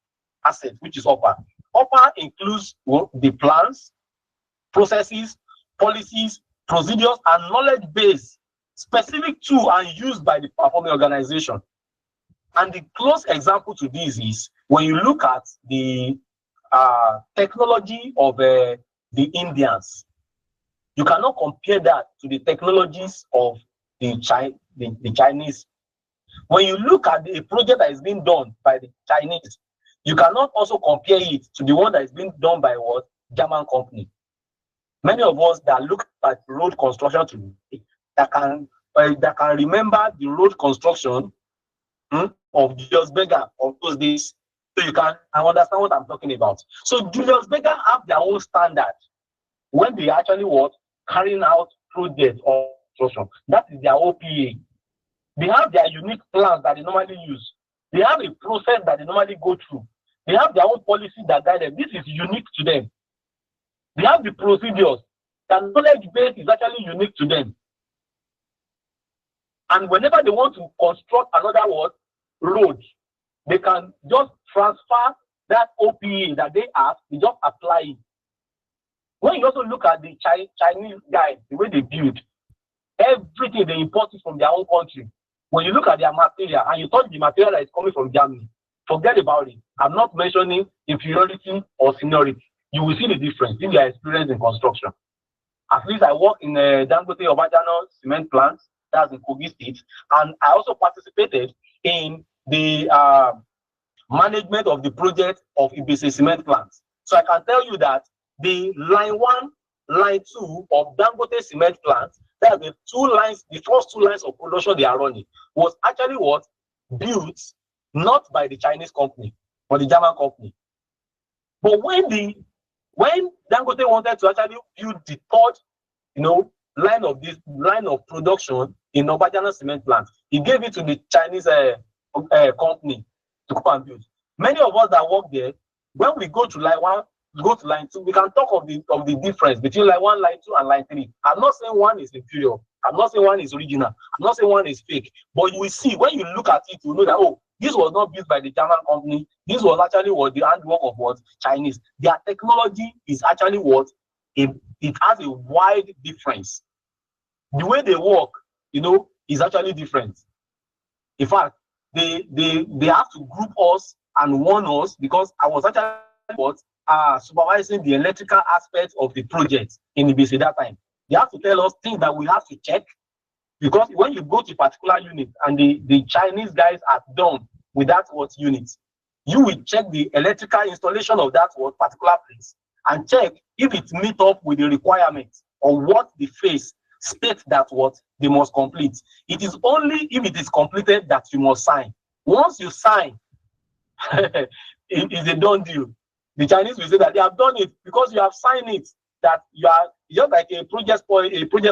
asset, which is upper. Upper includes the plans, processes, policies, procedures, and knowledge base specific to and used by the performing organization. And the close example to this is when you look at the technology of the Indians. You cannot compare that to the technologies of the Chinese. When you look at the project that is being done by the Chinese, you cannot also compare it to the one that is being done by German company. Many of us that look at road construction today that can remember the road construction of Julius Berger of those days. So you can understand what I'm talking about. So Julius Berger have their own standard when they actually carrying out projects or construction. That is their OPA. They have their unique plans that they normally use. They have a process that they normally go through. They have their own policy that guide them. This is unique to them. They have the procedures. The knowledge base is actually unique to them. And whenever they want to construct another road, they can just transfer that OPA that they have, they just apply it. When you also look at the Chinese guys, the way they build, everything they import it from their own country. When you look at their material and you touch the material that is coming from Germany, forget about it. I'm not mentioning inferiority or seniority. You will see the difference in their experience in construction. At least I work in Dangote Obajana cement plant, that's in Kogi State, and I also participated in the management of the project of Ibese cement plant. So I can tell you that the line 1, line 2 of Dangote cement plant, that the first two lines of production they are running, was actually built not by the Chinese company, but the German company. But when Dangote wanted to actually build the third, line of production in Obajana cement plant, he gave it to the Chinese company to come and build. Many of us that work there, when we go to line 1, go to line 2, we can talk of the difference between line 1, line 2, and line 3. I'm not saying one is inferior. I'm not saying one is original. I'm not saying one is fake. But you will see, when you look at it, you know that, this was not built by the German company. This was actually the handwork of Chinese. Their technology is actually it has a wide difference. The way they work, is actually different. In fact, they have to group us and warn us, because I was actually supervising the electrical aspects of the project in Ibese that time. They have to tell us things that we have to check, because when you go to a particular unit and the Chinese guys are done with that unit, you will check the electrical installation of that particular place and check if it meets up with the requirements or what the phase states that they must complete. It is only if it is completed that you must sign. Once you sign, it is a done deal. The Chinese will say that they have done it because you have signed it, that you are just like a project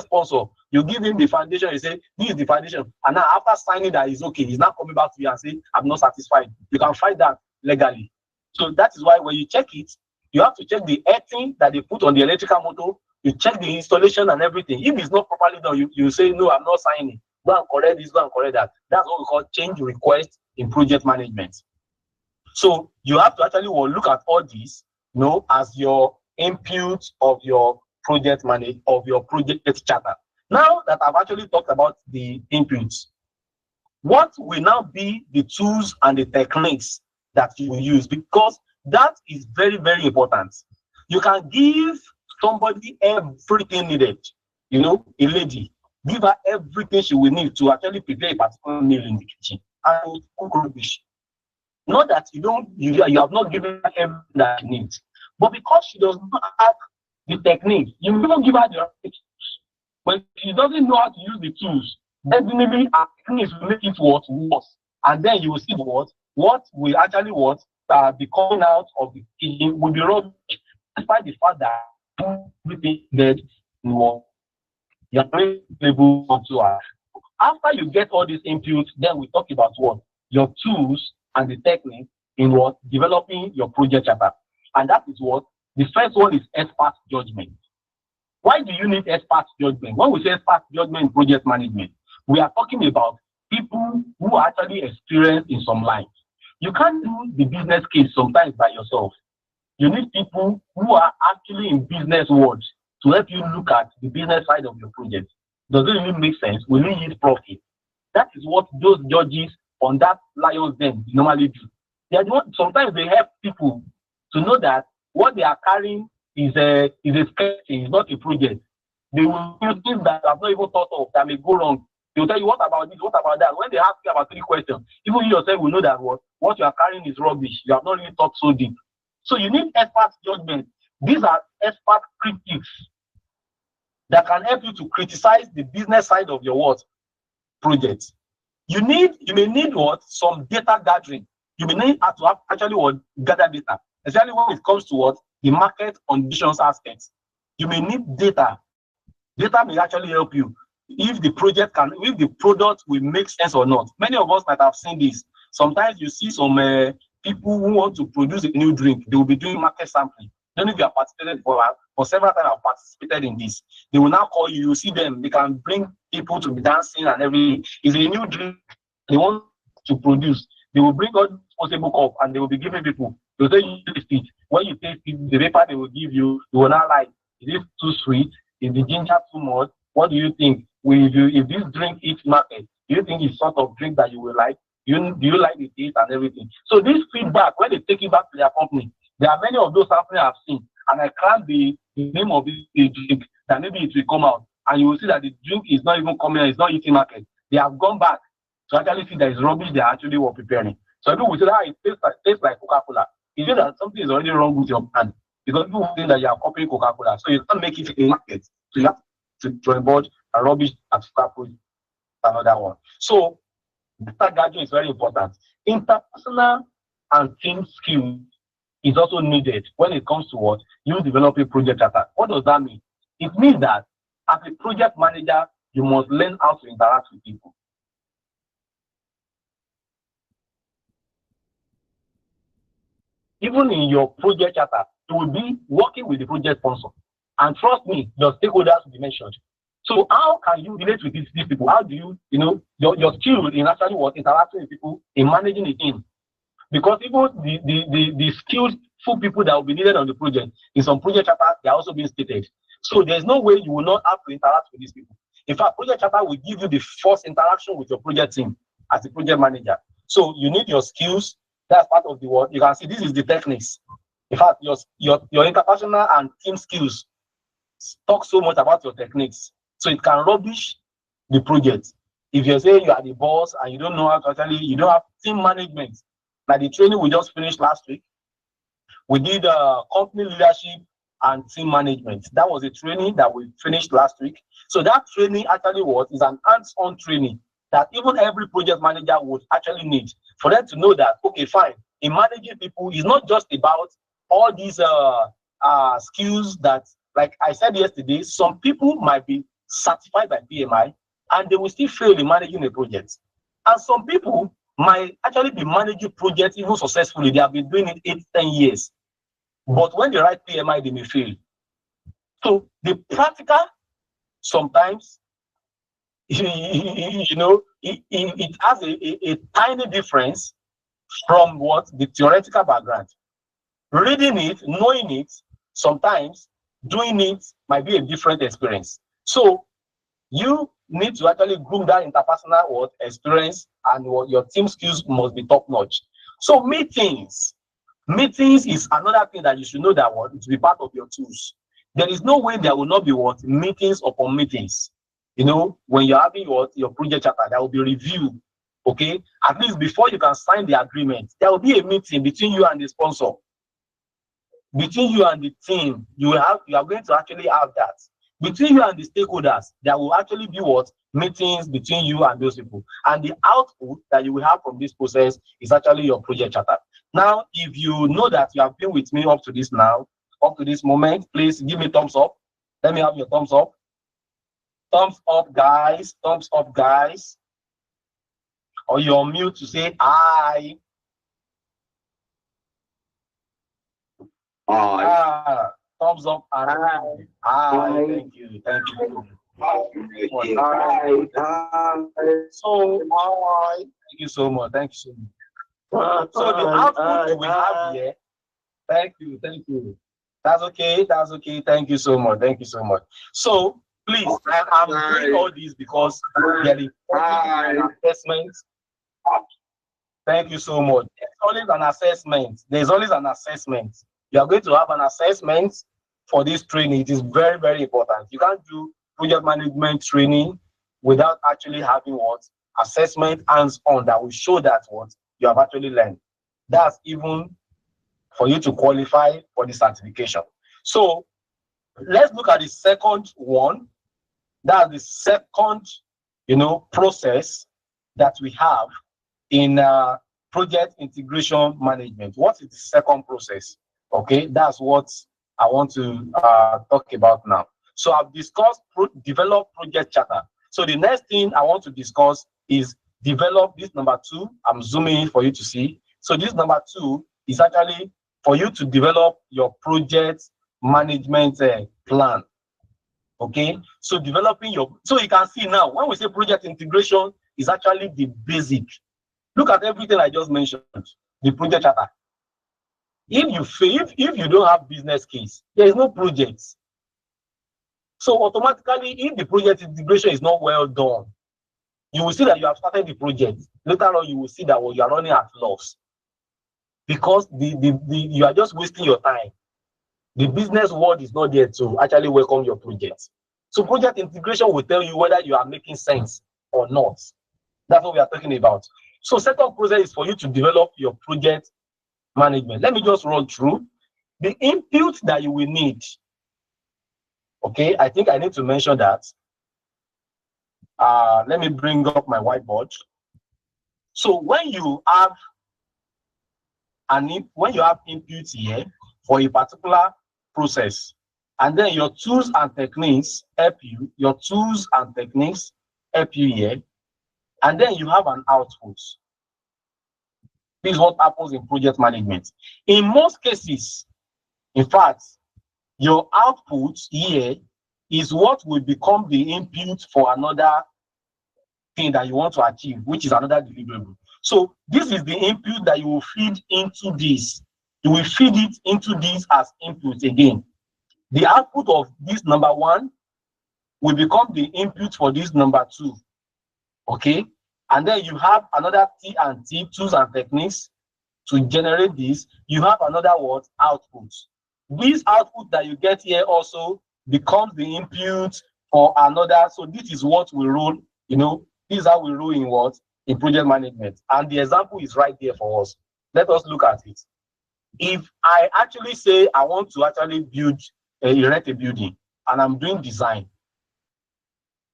sponsor. You give him the foundation, you say, this is the foundation. And now after signing that is okay, he's not coming back to you and say, I'm not satisfied. You can fight that legally. So that is why when you check it, you have to check the earthing that they put on the electrical motor. You check the installation and everything. If it's not properly done, you say, no, I'm not signing. Go and correct this, go and correct that. That's what we call change request in project management. So you have to actually look at all this, as your input of your project charter. Now that I've actually talked about the inputs, what will now be the tools and the techniques that you will use? Because that is very, very important. You can give somebody everything needed, a lady, give her everything she will need to actually prepare a particular meal in the kitchen and cook rubbish. Not that you have not given her everything that she needs, but because she does not have the technique, you don't give her the right tools. When she doesn't know how to use the tools, definitely her techniques will make it worse. And then you will see what will actually be coming out of the kitchen will be rubbish, despite the fact that everything that you are very able to have. After you get all these inputs, then we talk about your tools and the technique in developing your project charter. And that is the first one is expert judgment. Why do you need expert judgment? When we say expert judgment in project management, we are talking about people who are actually experienced in some lines. You can't do the business case sometimes by yourself. You need people who are actually in business world to help you look at the business side of your project. Does it really make sense? Will it yield profit? That is what those judges on that Lions Den normally do. Sometimes they help people to know that what they are carrying is a sketch, is not a project. They will use things that have not even thought of that may go wrong. They will tell you, what about this, what about that? When they ask you about 3 questions, even you yourself will know that what you are carrying is rubbish. You have not really thought so deep. So you need expert judgment. These are expert critics that can help you to criticize the business side of your project. You may need some data gathering. you may need to have actually what gather data, especially when it comes to what the market conditions aspects. You may need data. Data may actually help you if the product will make sense or not. Many of us might have seen this. Sometimes you see some people who want to produce a new drink, they will be doing market sampling. I don't know if you have participated for several times. I've participated in this. They will now call you. You see them. They can bring people to be dancing and everything. It's a new drink they want to produce. They will bring out possible cup and they will be giving people. They'll say you taste it. When you taste it, the paper they will give you, you will not like. Is it too sweet? Is the ginger too much? What do you think? If this drink hits market, do you think it's sort of drink that you will like? Do you like the taste and everything? So this feedback, when they take it back to their company, there are many of those sampling I've seen, and I can't the name of the drink that maybe it will come out, and you will see that the drink is not even coming, it's not hitting market. They have gone back to actually see that it's rubbish they actually were preparing. So people will say that it tastes like Coca-Cola. It's just that something is already wrong with your brand because people think that you are copying Coca-Cola. So you can't make it in market. So you have to avoid a rubbish at Coca-Cola, another one. So data gathering is very important. Interpersonal and team skills is also needed when it comes to what you develop a project charter. What does that mean? It means that as a project manager, you must learn how to interact with people. Even in your project charter, you will be working with the project sponsor. And trust me, your stakeholders will be mentioned. So how can you relate with these people? How do you, your skill in actually what interacting with people, in managing a team? Because even the skillful people that will be needed on the project, in some project charter, they are also being stated. So there's no way you will not have to interact with these people. In fact, project charter will give you the first interaction with your project team as a project manager. So you need your skills. That's part of the work. You can see this is the techniques. In fact, your interpersonal and team skills talk so much about your techniques. So it can rubbish the project. If you're saying you are the boss and you don't know how to actually, you don't have team management. Like the training we just finished last week, we did company leadership and team management. That was a training that we finished last week. So that training actually is an hands-on training that even every project manager would actually need for them to know that, okay, fine, in managing people, it's not just about all these skills that, like I said yesterday, some people might be certified by PMI and they will still fail in managing a project. And some people might actually be managing projects even successfully. They have been doing it 8-10 years. But when they write PMI, they may fail. So the practical, sometimes, it has a tiny difference from what the theoretical background. Reading it, knowing it, sometimes doing it might be a different experience. So you need to actually groom that interpersonal experience, and your team skills must be top notch. So meetings is another thing that you should know that it will be part of your tools. There is no way there will not be meetings upon meetings. When you're having your project charter, there will be review. Okay, at least before you can sign the agreement, there will be a meeting between you and the sponsor, between you and the team. You are going to actually have that. Between you and the stakeholders, there will actually be meetings between you and those people. And the output that you will have from this process is actually your project charter. Now, if you know that you have been with me up to this moment, please give me thumbs up. Let me have your thumbs up. Thumbs up, guys. Thumbs up, guys. Or you're on mute to say hi. Hi. Thumbs up and hi. Hi. Thank you. Thank you. Hi. So, hi. Thank you so much. Thank you so much. So the output we have here. Thank you. Thank you. That's okay. That's okay. Thank you so much. Thank you so much. So please, I'm doing all this because there is assessment. Thank you so much. There's always an assessment. There's always an assessment. You are going to have an assessment for this training. It is very, very important. You can't do project management training without actually having assessment hands-on that will show that you have actually learned. That's even for you to qualify for the certification. So let's look at the second one. That's the second, process that we have in project integration management. What is the second process? Okay, that's what I want to talk about now. So I've discussed develop project charter. So the next thing I want to discuss is develop this number 2. I'm zooming in for you to see. So this number 2 is actually for you to develop your project management plan. Okay, so developing so you can see now when we say project integration is actually the basic. Look at everything I just mentioned, the project charter. If you fail, if you don't have business case, there is no project. So automatically, if the project integration is not well done, you will see that you have started the project. Later on, you will see that you are running at loss because you are just wasting your time. The business world is not there to actually welcome your project. So project integration will tell you whether you are making sense or not. That's what we are talking about. So second process is for you to develop your project management. Let me just run through the input that you will need. Okay, I think I need to mention that. Let me bring up my whiteboard. So when you have input here for a particular process, and then your tools and techniques help you, here, and then you have an output. This is what happens in project management. In most cases, in fact, your output here is what will become the input for another thing that you want to achieve, which is another deliverable. So this is the input that you will feed into this. You will feed it into this as input again. The output of this number 1 will become the input for this number 2. Okay, and then you have another T&T, tools and techniques, to generate this. You have another word, output. This output that you get here also becomes the input for another. So this is what we roll, this is how we roll in what? In project management. And the example is right there for us. Let us look at it. If I actually say I want to actually erect a building and I'm doing design,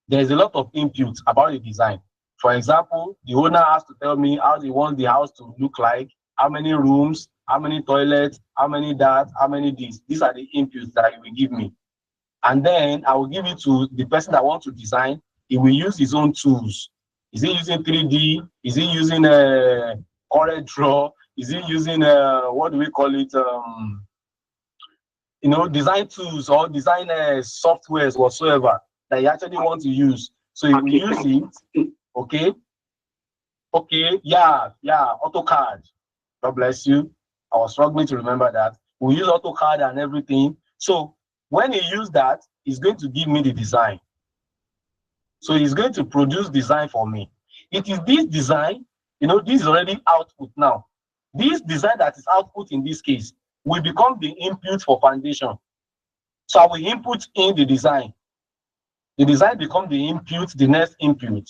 there's a lot of input about the design. For example, the owner has to tell me how they want the house to look like, how many rooms, how many toilets, how many that, how many this. These are the inputs that he will give me. And then I will give it to the person that wants to design. He will use his own tools. Is he using 3D? Is he using CorelDRAW? Is he using what do we call it? Design tools or design softwares whatsoever that you actually want to use. So you will use it. Okay. Yeah. AutoCAD. God bless you. I was struggling to remember that. We use AutoCAD and everything. So when he uses that, he's going to give me the design. So he's going to produce design for me. It is this design, this is already output now. This design that is output in this case will become the input for foundation. So I will input in the design. The design becomes the input, the next input.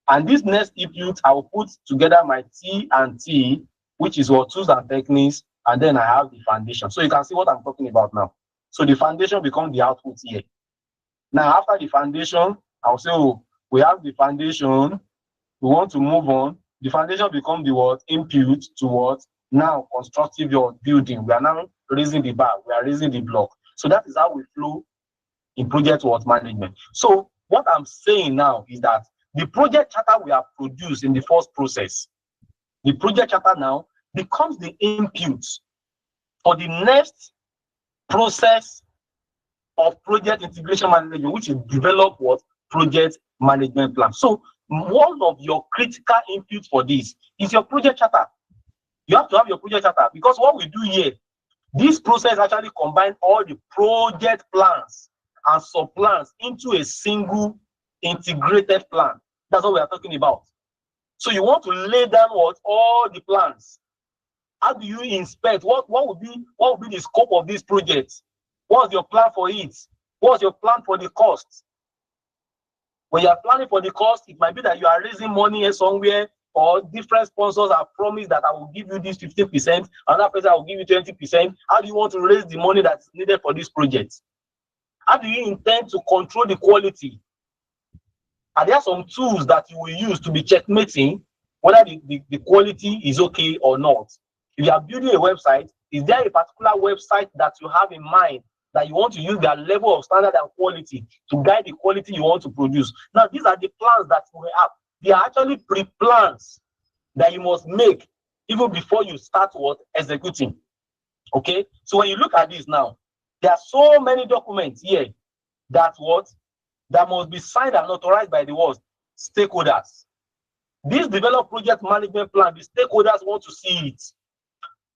And this next input, I will put together my T&T, which is what tools and techniques, and then I have the foundation. So you can see what I'm talking about now. So the foundation becomes the output here. Now, after the foundation, I'll say, we have the foundation. We want to move on. The foundation becomes the what? Input to what? Now, constructive your building. We are now raising the bar. We are raising the block. So that is how we flow in project work management. So what I'm saying now is that the project charter we have produced in the first process, the project charter now becomes the input for the next process of project integration management, which is develop what? Project management plan. So one of your critical inputs for this is your project charter. You have to have your project charter, because what we do here, this process actually combines all the project plans and sub-plans into a single integrated plan. That's what we are talking about. So you want to lay down what? All the plans. How do you inspect? What would be the scope of this project? What's your plan for it? What's your plan for the cost? When you are planning for the cost, it might be that you are raising money here somewhere, or different sponsors have promised that I will give you this 15%, another person will give you 20%. How do you want to raise the money that's needed for this project? How do you intend to control the quality? Are there some tools that you will use to be checkmating whether the quality is okay or not. If you are building a website, is there a particular website that you have in mind that you want to use their level of standard and quality to guide the quality you want to produce? Now, these are the plans that we have. They are actually pre-plans that you must make even before you start executing. Okay, so when you look at this now, there are so many documents here that must be signed and authorized by the stakeholders. This developed project management plan, the stakeholders want to see it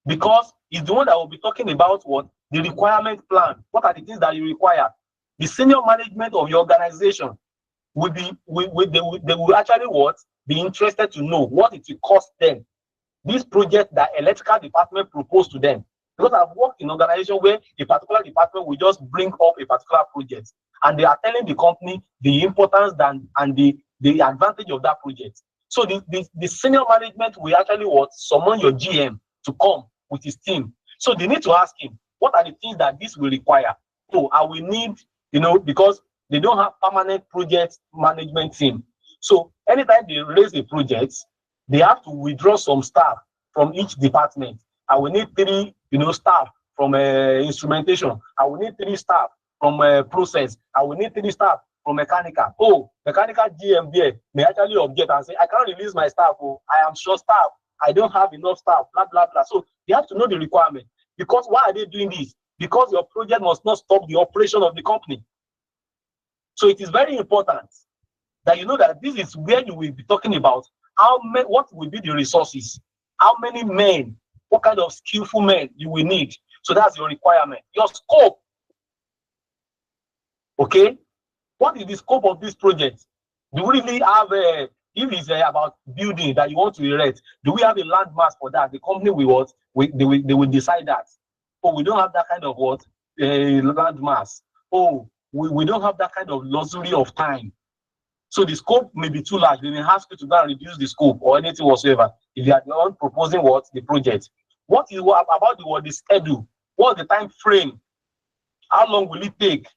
because it's the one that will be talking about the requirement plan. What are the things that you require? The senior management of your organization they will actually be interested to know what it will cost them. This project that electrical department proposed to them. Because I've worked in organizations where a particular department will just bring up a particular project and they are telling the company the importance and the advantage of that project. So the senior management will actually summon your GM to come with his team. So they need to ask him, what are the things that this will require? So I will need, because they don't have permanent project management team. So anytime they raise a project, they have to withdraw some staff from each department. I will need 3, staff from instrumentation. I will need 3 staff from process. I will need 3 staff from mechanical. Oh, mechanical GM there may actually object and say, I can't release my staff. Oh, I am short staff. I don't have enough staff, blah, blah, blah. So they have to know the requirement. Because why are they doing this? Because your project must not stop the operation of the company. So it is very important that you know that this is where you will be talking about what will be the resources, how many men, what kind of skillful men you will need. So that's your requirement. Your scope. Okay? What is the scope of this project? Do we really have if it's about building that you want to erect, do we have a land mass for that? The company they will decide that. Oh, we don't have that kind of land mass. Oh, we don't have that kind of luxury of time. So the scope may be too large. They may ask you to go and reduce the scope or anything whatsoever. If you are not proposing the project. What is about the schedule? What's the time frame? How long will it take?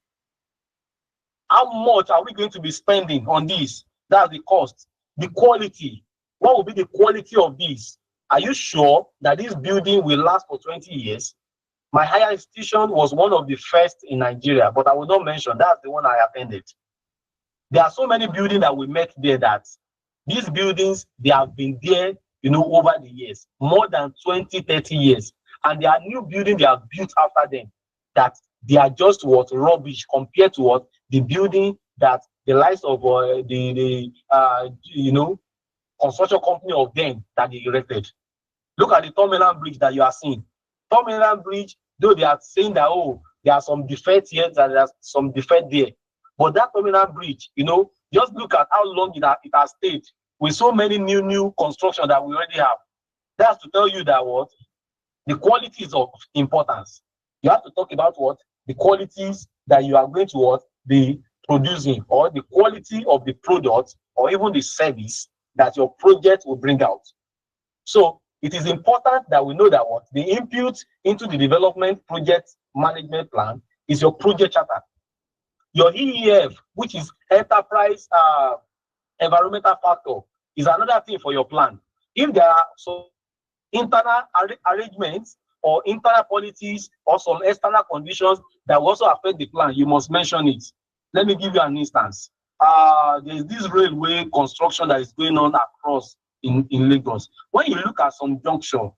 How much are we going to be spending on this? That's the cost. The quality. What will be the quality of this? Are you sure that this building will last for 20 years? My higher institution was one of the first in Nigeria, but I will not mention. That's the one I attended. There are so many buildings that we met there that these buildings, they have been there, over the years, more than 20, 30 years. And there are new buildings they have built after them that they are just rubbish compared to the building that the likes of construction company of them that they erected. Look at the Tom Island Bridge that you are seeing. Tom Island Bridge, though they are saying that, there are some defects here, that there are some defects there. But that Tom Island Bridge, just look at how long it has stayed with so many new construction that we already have. That's to tell you that the quality is of importance. You have to talk about the qualities that you are going to be producing, or the quality of the product, or even the service that your project will bring out. So it is important that we know that the input into the development project management plan is your project charter. Your EEF, which is enterprise environmental factor, is another thing for your plan. If there are some internal arrangements or internal policies or some external conditions that will also affect the plan, you must mention it. Let me give you an instance. There's this railway construction that is going on across in Lagos. When you look at some junction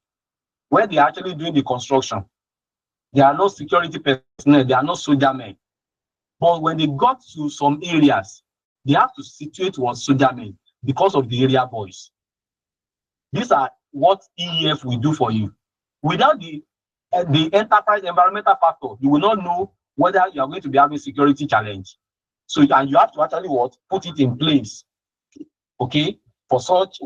where they are actually doing the construction, there are no security personnel, there are no soldier men. But when they got to some areas, they have to situate soldier men because of the area boys. These are what EEF will do for you. Without the enterprise environmental factor, you will not know whether you are going to be having security challenge. So, and you have to actually put it in place, okay, for such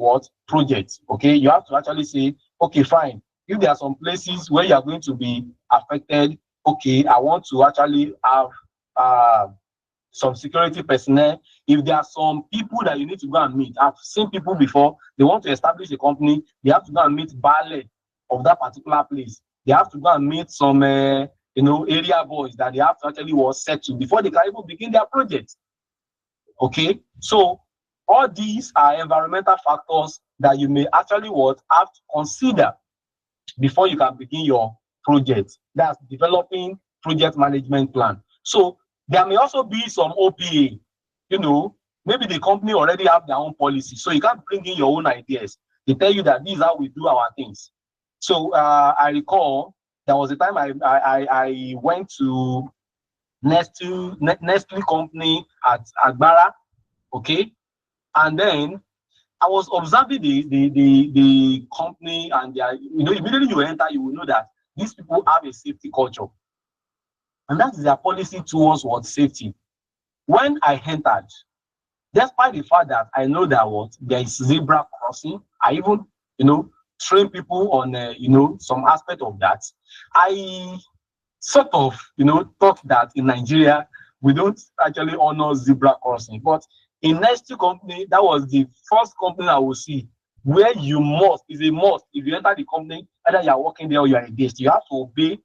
projects, okay. You have to actually say, okay, fine. If there are some places where you are going to be affected, okay, I want to actually have some security personnel. If there are some people that you need to go and meet, I've seen people before, they want to establish a company, they have to go and meet Baale of that particular place. They have to go and meet some area boys that they have to actually set to before they can even begin their project. Okay, so all these are environmental factors that you may actually have to consider before you can begin your project. That's developing project management plan. So there may also be some OPA, maybe the company already have their own policy, so you can't bring in your own ideas. They tell you that this is how we do our things. So I recall there was a time I went to Nestle company at Agbara, okay, and then I was observing the company, and immediately you enter, you will know that these people have a safety culture, and that is their policy towards what safety. When I entered, despite the fact that I know that there is zebra crossing, I even train people on some aspect of that. I sort of thought that in Nigeria we don't actually honor zebra crossing, but in Nestle company, that was the first company I will see where you must, is a must. If you enter the company, either you are working there or you are a guest, you have to obey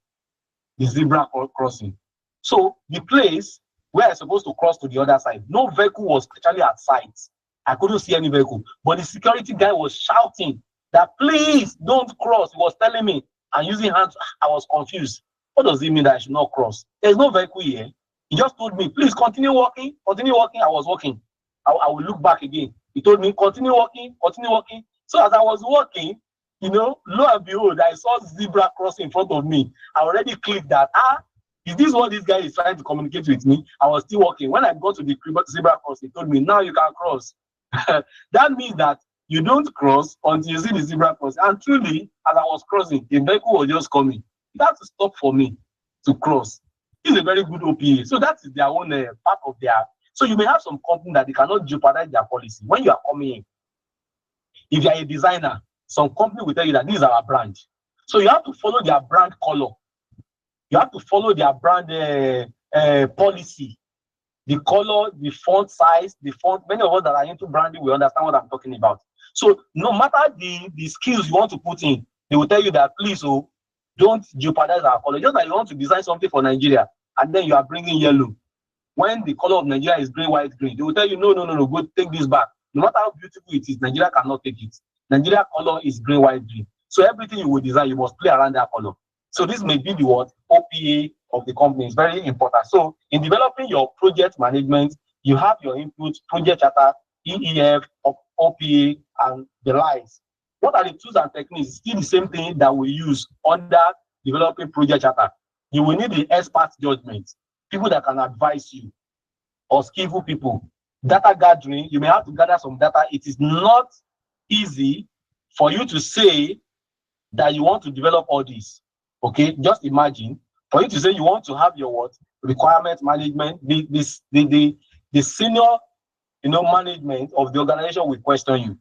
the zebra crossing. So the place where I supposed to cross to the other side, no vehicle was actually at sight. I couldn't see any vehicle, but the security guy was shouting that please don't cross. He was telling me, and using hands. I was confused. What does it mean that I should not cross? There's no vehicle here. He just told me, please continue walking, continue walking. I was walking. I will look back again. He told me, continue walking, continue walking. So as I was walking, lo and behold, I saw zebra crossing in front of me. I already clicked that, is this what this guy is trying to communicate with me? I was still walking. When I got to the zebra crossing, he told me, now you can cross. That means that you don't cross until you see the zebra crossing. And truly, as I was crossing, the vehicle was just coming. You have to stop for me to cross. It's a very good OPA. So that is their own part of their. So you may have some company that they cannot jeopardize their policy. When you are coming in, if you are a designer, some company will tell you that this is our brand. So you have to follow their brand color. You have to follow their brand policy. The color, the font size, the font. Many of us that are into branding will understand what I'm talking about. So no matter the skills you want to put in, they will tell you that please, don't jeopardize our color. Just like you want to design something for Nigeria, and then you are bringing yellow. When the color of Nigeria is green, white, green, they will tell you, no, go take this back. No matter how beautiful it is, Nigeria cannot take it. Nigeria color is green, white, green. So everything you will design, you must play around that color. So this may be the OPA of the company. It's very important. So in developing your project management, you have your input, project charter, EEF, OPA, and the likes. What are the tools and techniques? Still the same thing that we use under developing project charter. You will need the expert judgment, people that can advise you, or skillful people. Data gathering, you may have to gather some data. It is not easy for you to say that you want to develop all this. Okay, just imagine for you to say you want to have your requirement management. The senior management of the organization will question you.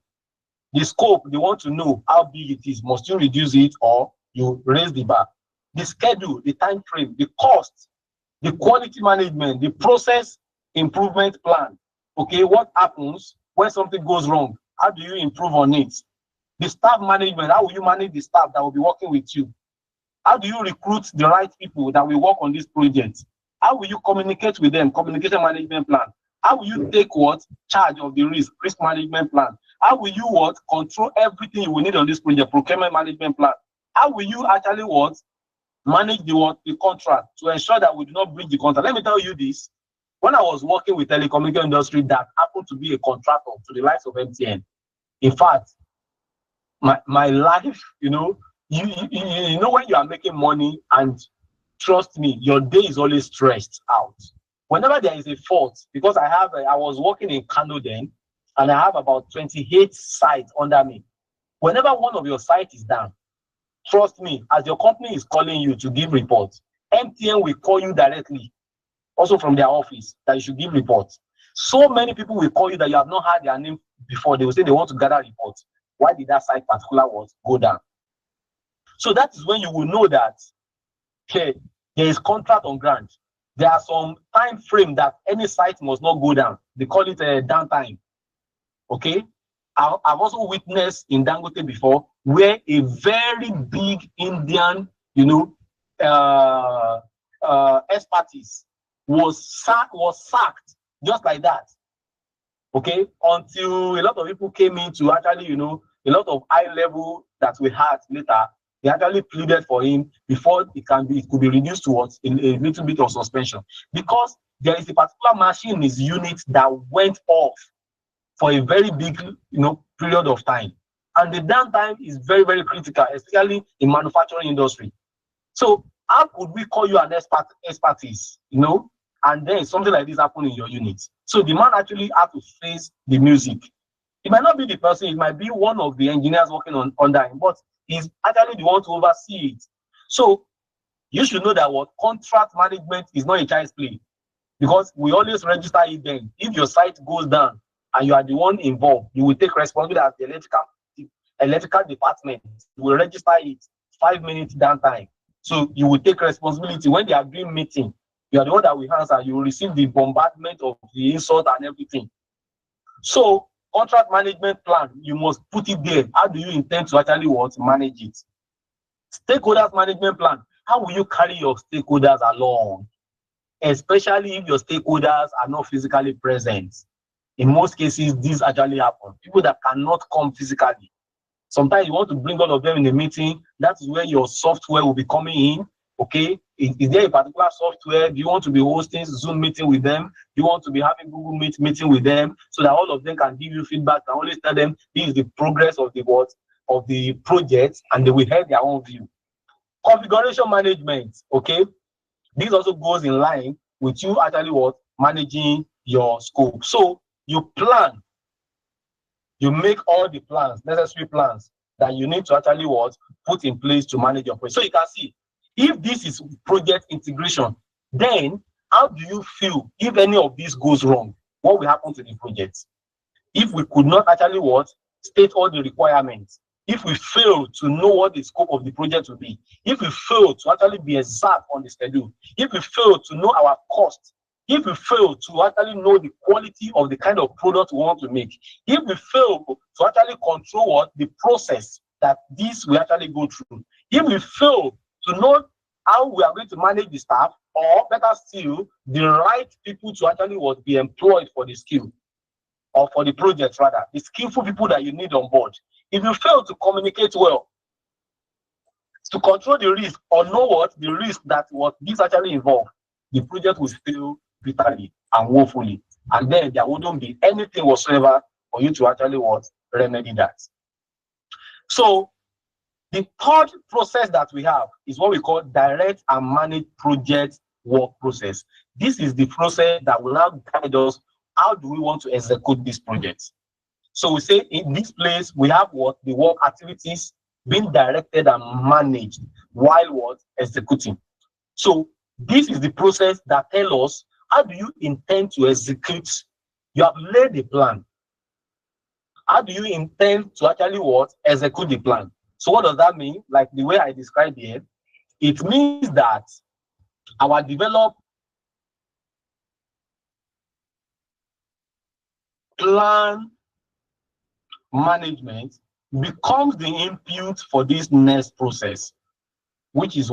The scope, they want to know how big it is. Must you reduce it or you raise the bar? The schedule, the time frame, the cost, the quality management, the process improvement plan. Okay, what happens when something goes wrong? How do you improve on it? The staff management, how will you manage the staff that will be working with you? How do you recruit the right people that will work on this project? How will you communicate with them? Communication management plan. How will you take charge of the risk management plan? How will you control everything you will need on this project? Procurement management plan. How will you actually manage the contract to ensure that we do not breach the contract? Let me tell you this. When I was working with telecommunication industry that happened to be a contractor to the likes of MTN, in fact, my life, you know when you are making money, and trust me, your day is always stressed out. Whenever there is a fault, because I was working in Kano then, and I have about 28 sites under me. Whenever one of your sites is down, trust me, as your company is calling you to give reports, MTN will call you directly, also from their office, that you should give reports. So many people will call you that you have not heard their name before. They will say they want to gather reports. Why did that site particular go down? So that is when you will know that there is contract on ground. There are some time frame that any site must not go down. They call it a downtime. Okay? I've also witnessed in Dangote before where a very big Indian, expertise was sacked just like that. Okay? Until a lot of people came in to actually, a lot of high level that we had later, they actually pleaded for him before it could be reduced to what, a little bit of suspension, because there is a particular machine in his unit that went off for a very big, period of time, and the downtime is very, very critical, especially in manufacturing industry. So how could we call you an expertise, and then something like this happen in your unit? So the man actually had to face the music. It might not be the person, it might be one of the engineers working under him, but he's actually the one to oversee it. So you should know that what contract management is not a child's play, because we always register it then. If your site goes down and you are the one involved, you will take responsibility as the electrical department. You will register it 5 minutes downtime. So you will take responsibility when they are doing meeting. You are the one that will answer. You will receive the bombardment of the insult and everything. So contract management plan, you must put it there. How do you intend to actually manage it? Stakeholders management plan. How will you carry your stakeholders along? Especially if your stakeholders are not physically present. In most cases, this actually happens. People that cannot come physically. Sometimes you want to bring all of them in a meeting. That is where your software will be coming in. Okay, is there a particular software? Do you want to be hosting Zoom meeting with them? Do you want to be having Google Meet meeting with them, so that all of them can give you feedback and always tell them this is the progress of the project, and they will have their own view. Configuration management. Okay, this also goes in line with you actually managing your scope. So you plan, you make all the plans, necessary plans that you need to actually put in place to manage your project. So you can see, if this is project integration, then how do you feel if any of this goes wrong? What will happen to the project? If we could not actually state all the requirements, if we fail to know what the scope of the project will be, if we fail to actually be exact on the schedule, if we fail to know our cost, if we fail to actually know the quality of the kind of product we want to make, if we fail to actually control the process that this will actually go through, if we fail to know how we are going to manage the staff, or better still, the right people to actually be employed for the skill, or for the project rather, the skillful people that you need on board. If you fail to communicate well, to control the risk, or know the risk that this actually involves, the project will fail bitterly and woefully, and then there wouldn't be anything whatsoever for you to actually remedy that. So the third process that we have is what we call direct and manage project work process. This is the process that will now guide us. How do we want to execute this project? So we say in this place, we have the work activities being directed and managed while executing. So this is the process that tells us, how do you intend to execute? You have laid a plan. How do you intend to actually execute the plan? So what does that mean? Like the way I described here, it means that our developed plan management becomes the input for this next process, which is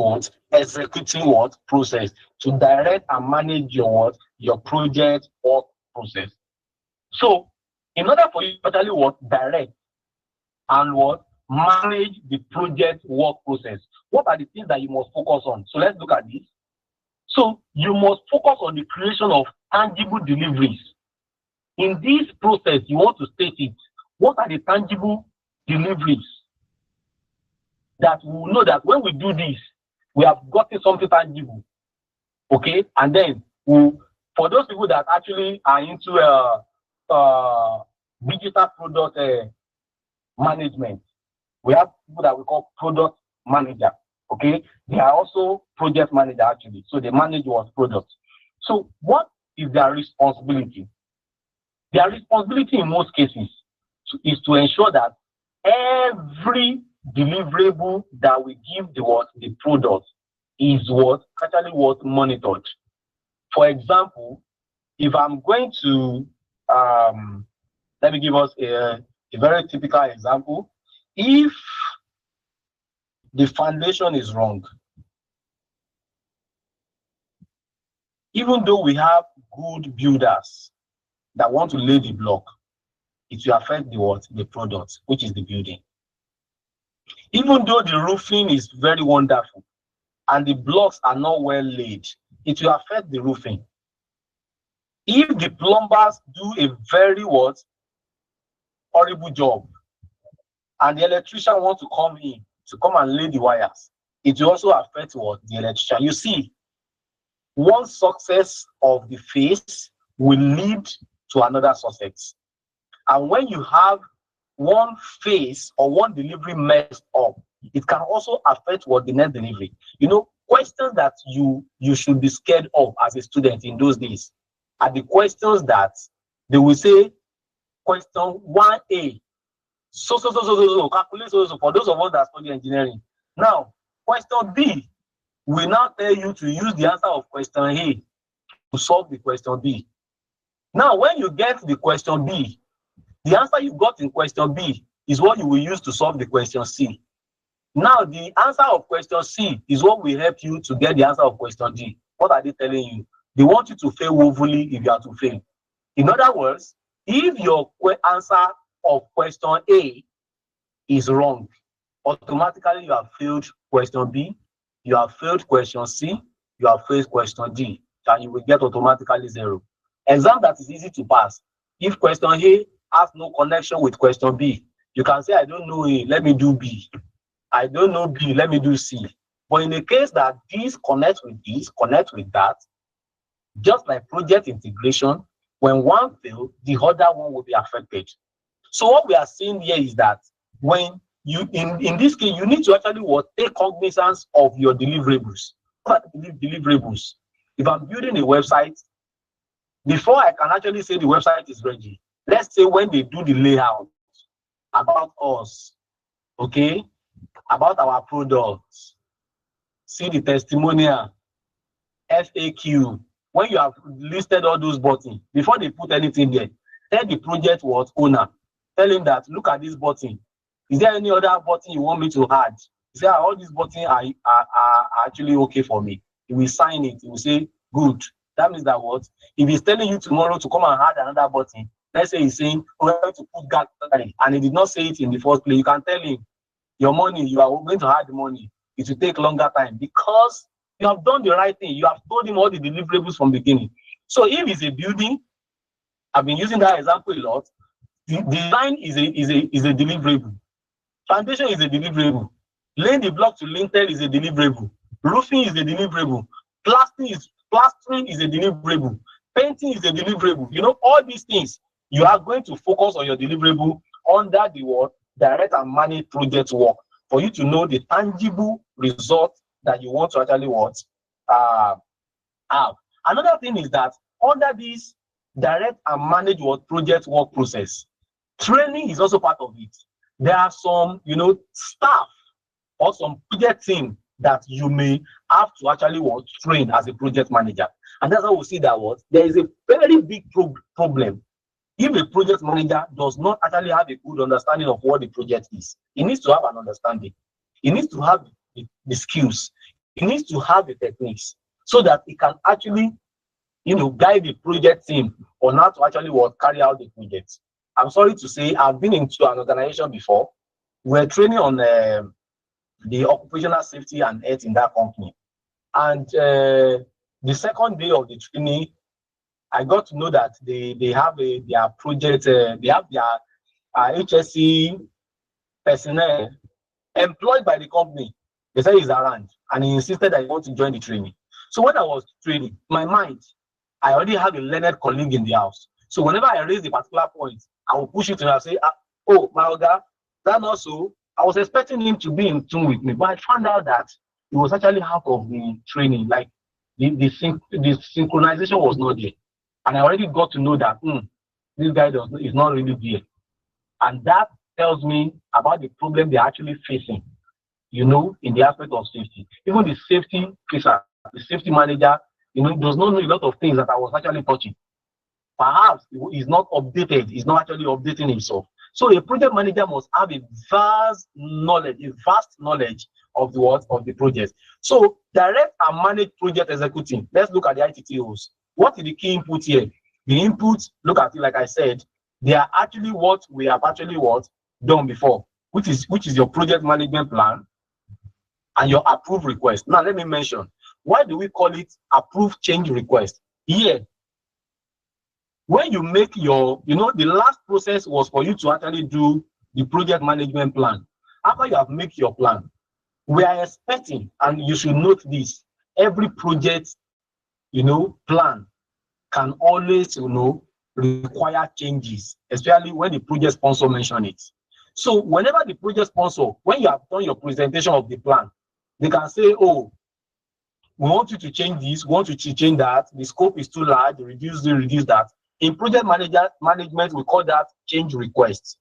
executing process, to direct and manage your project work process. So in order for you to actually direct and manage the project work process, what are the things that you must focus on? So let's look at this. So you must focus on the creation of tangible deliveries. In this process, you want to state it. What are the tangible deliveries that we will know that when we do this, we have gotten something tangible? Okay, and then for those people that actually are into digital product management, we have people that we call product manager. Okay, they are also project manager actually, so they manage products. So what is their responsibility? Their responsibility in most cases is to ensure that every deliverable that we give the product is actually monitored. For example, if I'm going to let me give us a very typical example. If the foundation is wrong, even though we have good builders that want to lay the block, it will affect the what? The product, which is the building. Even though the roofing is very wonderful and the blocks are not well laid, it will affect the roofing. If the plumbers do a very horrible job, and the electrician wants to come in to come and lay the wires, it will also affect the electrician. You see, one success of the phase will lead to another success. And when you have one phase or one delivery messed up, it can also affect the next delivery. You know, questions that you should be scared of as a student in those days are the questions that they will say, question 1A, so, calculate so, for those of us that study engineering. Now, question B will now tell you to use the answer of question A to solve the question B. Now, when you get the question B, the answer you got in question B is what you will use to solve the question C. Now, the answer of question C is what will help you to get the answer of question D. What are they telling you? They want you to fail woefully if you are to fail. In other words, if your answer of question A is wrong, automatically you have failed question B, you have failed question C, you have failed question D, and you will get automatically 0. Exam that is easy to pass. If question A has no connection with question B, you can say, I don't know A, let me do B. I don't know B, let me do C. But in the case that this connects with this, connect with that, just like project integration, when one fails, the other one will be affected. So what we are seeing here is that when you, in this case, you need to actually take cognizance of your deliverables. What are the deliverables? If I'm building a website, before I can actually say the website is ready, let's say when they do the layout about us, okay, about our products, see the testimonial, FAQ, when you have listed all those buttons, before they put anything there, tell the project owner, tell him that, look at this button. Is there any other button you want me to add? He say, all these buttons are actually okay for me. He will sign it. He will say, good. That means that if he's telling you tomorrow to come and add another button, let's say he's saying, we're going to put gallery, and he did not say it in the first place, you can tell him, your money, you are going to add the money. It will take longer time because you have done the right thing. You have told him all the deliverables from the beginning. So if it's a building, I've been using that example a lot. The design is a deliverable. Foundation is a deliverable. Laying the block to lintel is a deliverable. Roofing is a deliverable. Plastering is a deliverable. Painting is a deliverable. You know, all these things, you are going to focus on your deliverable under the direct and managed project work for you to know the tangible result that you want to actually have. Another thing is that under this direct and managed project work process, training is also part of it. There are some, staff or some project team that you may have to actually train as a project manager. And that's how we see that there is a very big problem. If a project manager does not actually have a good understanding of what the project is, he needs to have an understanding. He needs to have the skills. He needs to have the techniques so that he can actually, guide the project team on how to actually carry out the project. I'm sorry to say, I've been into an organization before. We're training on the occupational safety and health in that company. And the second day of the training, I got to know that they have their project, they have their HSC personnel employed by the company. They said he's around, and he insisted that he wants to join the training. So when I was training, my mind, I already have a learned colleague in the house. So whenever I raise a particular point, I will push it to him and say, oh, my Oga, that also, I was expecting him to be in tune with me, but I found out that it was actually half of the training, like the synchronization was not there. And I already got to know that this guy is not really there. And that tells me about the problem they're actually facing, in the aspect of safety. Even the safety officer, the safety manager, does not know a lot of things that I was actually touching. Perhaps he's not updated, he's not actually updating himself. So a project manager must have a vast knowledge of the project. So direct and managed project executing. Let's look at the ITTOs. What is the key input here? The input, look at it, like I said, They are actually what we have actually done before, which is your project management plan and your approved request. Now let me mention, why do we call it approved change request? Here, when you make your, the last process was for you to actually do the project management plan. After you have made your plan, we are expecting, and you should note this, every project, plan can always, require changes, especially when the project sponsor mention it. So whenever the project sponsor, when you have done your presentation of the plan, they can say, oh, we want you to change this, we want you to change that, the scope is too large, reduce that. In project management, we call that change requests.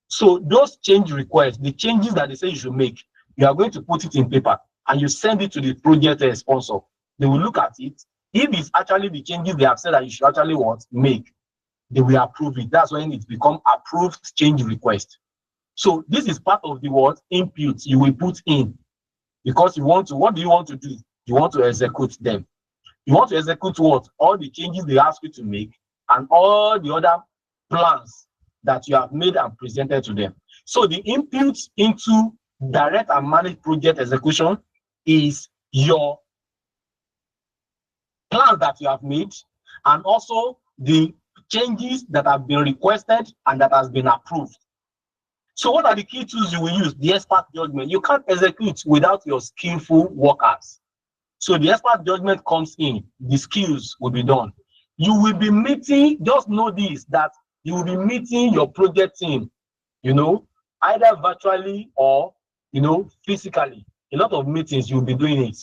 So those change requests, the changes that they say you should make, you are going to put it in paper and you send it to the project sponsor. They will look at it. If it's actually the changes they have said that you should actually make, they will approve it. That's when it becomes approved change request. So this is part of the input you will put in, because what do you want to do? You want to execute them. You want to execute what? All the changes they ask you to make and all the other plans that you have made and presented to them. So the input into direct and managed project execution is your plans that you have made and also the changes that have been requested and that has been approved. So what are the key tools you will use? The expert judgment. You can't execute without your skillful workers. So the expert judgment comes in, the skills will be done. You will be meeting, just know this, that you will be meeting your project team, either virtually or, physically. A lot of meetings, you'll be doing it.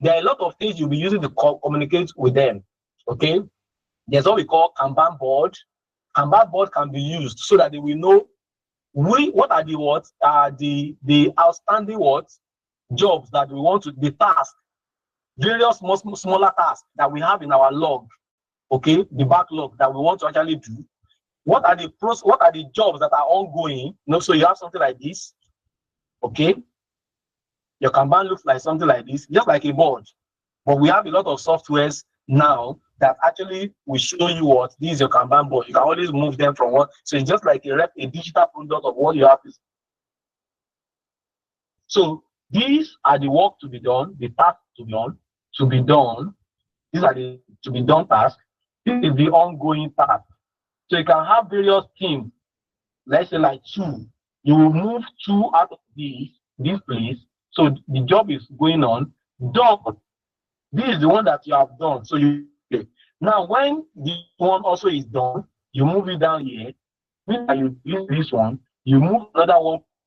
There are a lot of things you'll be using to communicate with them, okay? There's what we call Kanban board. Kanban board can be used so that they will know what are the outstanding jobs that we want to, the tasks, various smaller tasks that we have in our log, okay, the backlog that we want to actually do. What are the jobs that are ongoing? So you have something like this, okay? Your Kanban looks like something like this, just like a board. But we have a lot of softwares now that actually will show you this is your Kanban board. You can always move them from one. So it's just like a digital product of what you have. So these are the work to be done, the tasks to be done. These are the to be done tasks. This is the ongoing task. So you can have various teams, let's say like 2. You will move 2 out of this place. So the job is going on. Done. This is the one that you have done. So now when this one also is done, you move it down here. When you use this one, you move another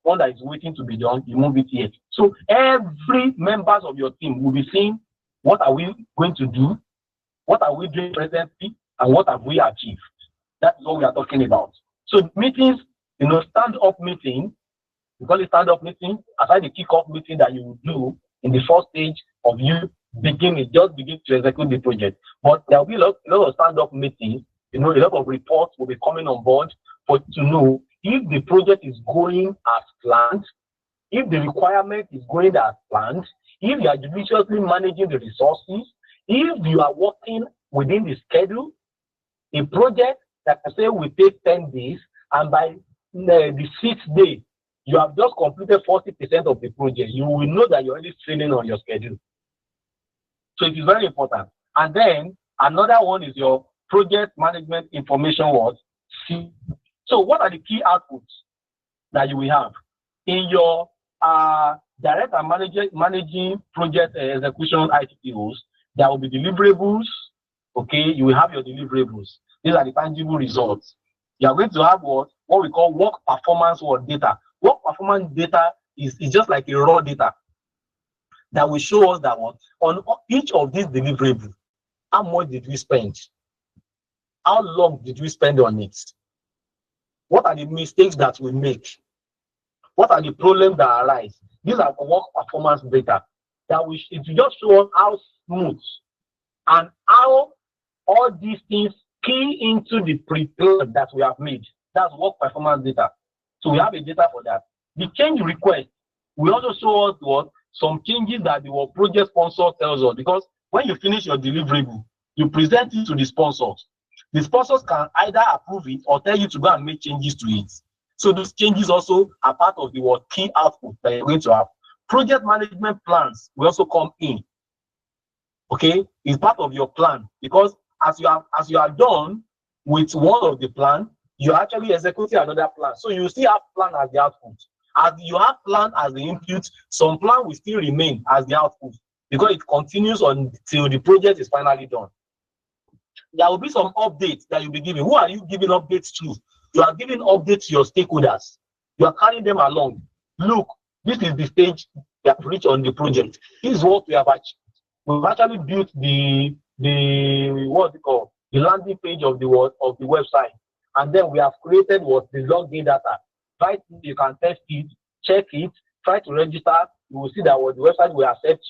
one that is waiting to be done, you move it here. So every members of your team will be seeing what are we going to do, what are we doing presently, and what have we achieved. That's what we are talking about. So meetings, stand-up meeting, we call it stand-up meeting, aside the kick-off meeting that you will do in the first stage of you begin to execute the project. But there will be a lot of stand-up meetings, a lot of reports will be coming on board to know if the project is going as planned, if the requirement is going as planned, if you are judiciously managing the resources, if you are working within the schedule. A project that I say will take 10 days, and by the 6th day, you have just completed 40% of the project. You will know that you're already training on your schedule. So it is very important. And then another one is your project management information C. So what are the key outputs that you will have in your direct and managing project execution ITPOs? There will be deliverables. Okay, you will have your deliverables. These are the tangible results. You are going to have what we call work performance data. Work performance data is just like a raw data that will show us that on each of these deliverables, how much did we spend? How long did we spend on it? What are the mistakes that we make? What are the problems that arise? These are work performance data that it will just show us how smooth and how all these things key into the pre-plan that we have made. That's work performance data. So we have a data for that. The change request will also show us some changes that the project sponsor tells us, because when you finish your deliverable, you present it to the sponsors. The sponsors can either approve it or tell you to go and make changes to it. So those changes also are part of the key output that you're going to have. Project management plans will also come in. Okay, it's part of your plan, because as you are done with one of the plan, you're actually executing another plan. So you still have plan as the output. As you have plan as the input, some plan will still remain as the output because it continues until the project is finally done. There will be some updates that you'll be giving. Who are you giving updates to? You are giving updates to your stakeholders. You are carrying them along. Look, this is the stage we have reached on the project. This is what we have achieved. We've actually built the what's it called? The landing page of the website. And then we have created what the login data. Right, you can test it, check it, try to register. You will see that what the website will accept.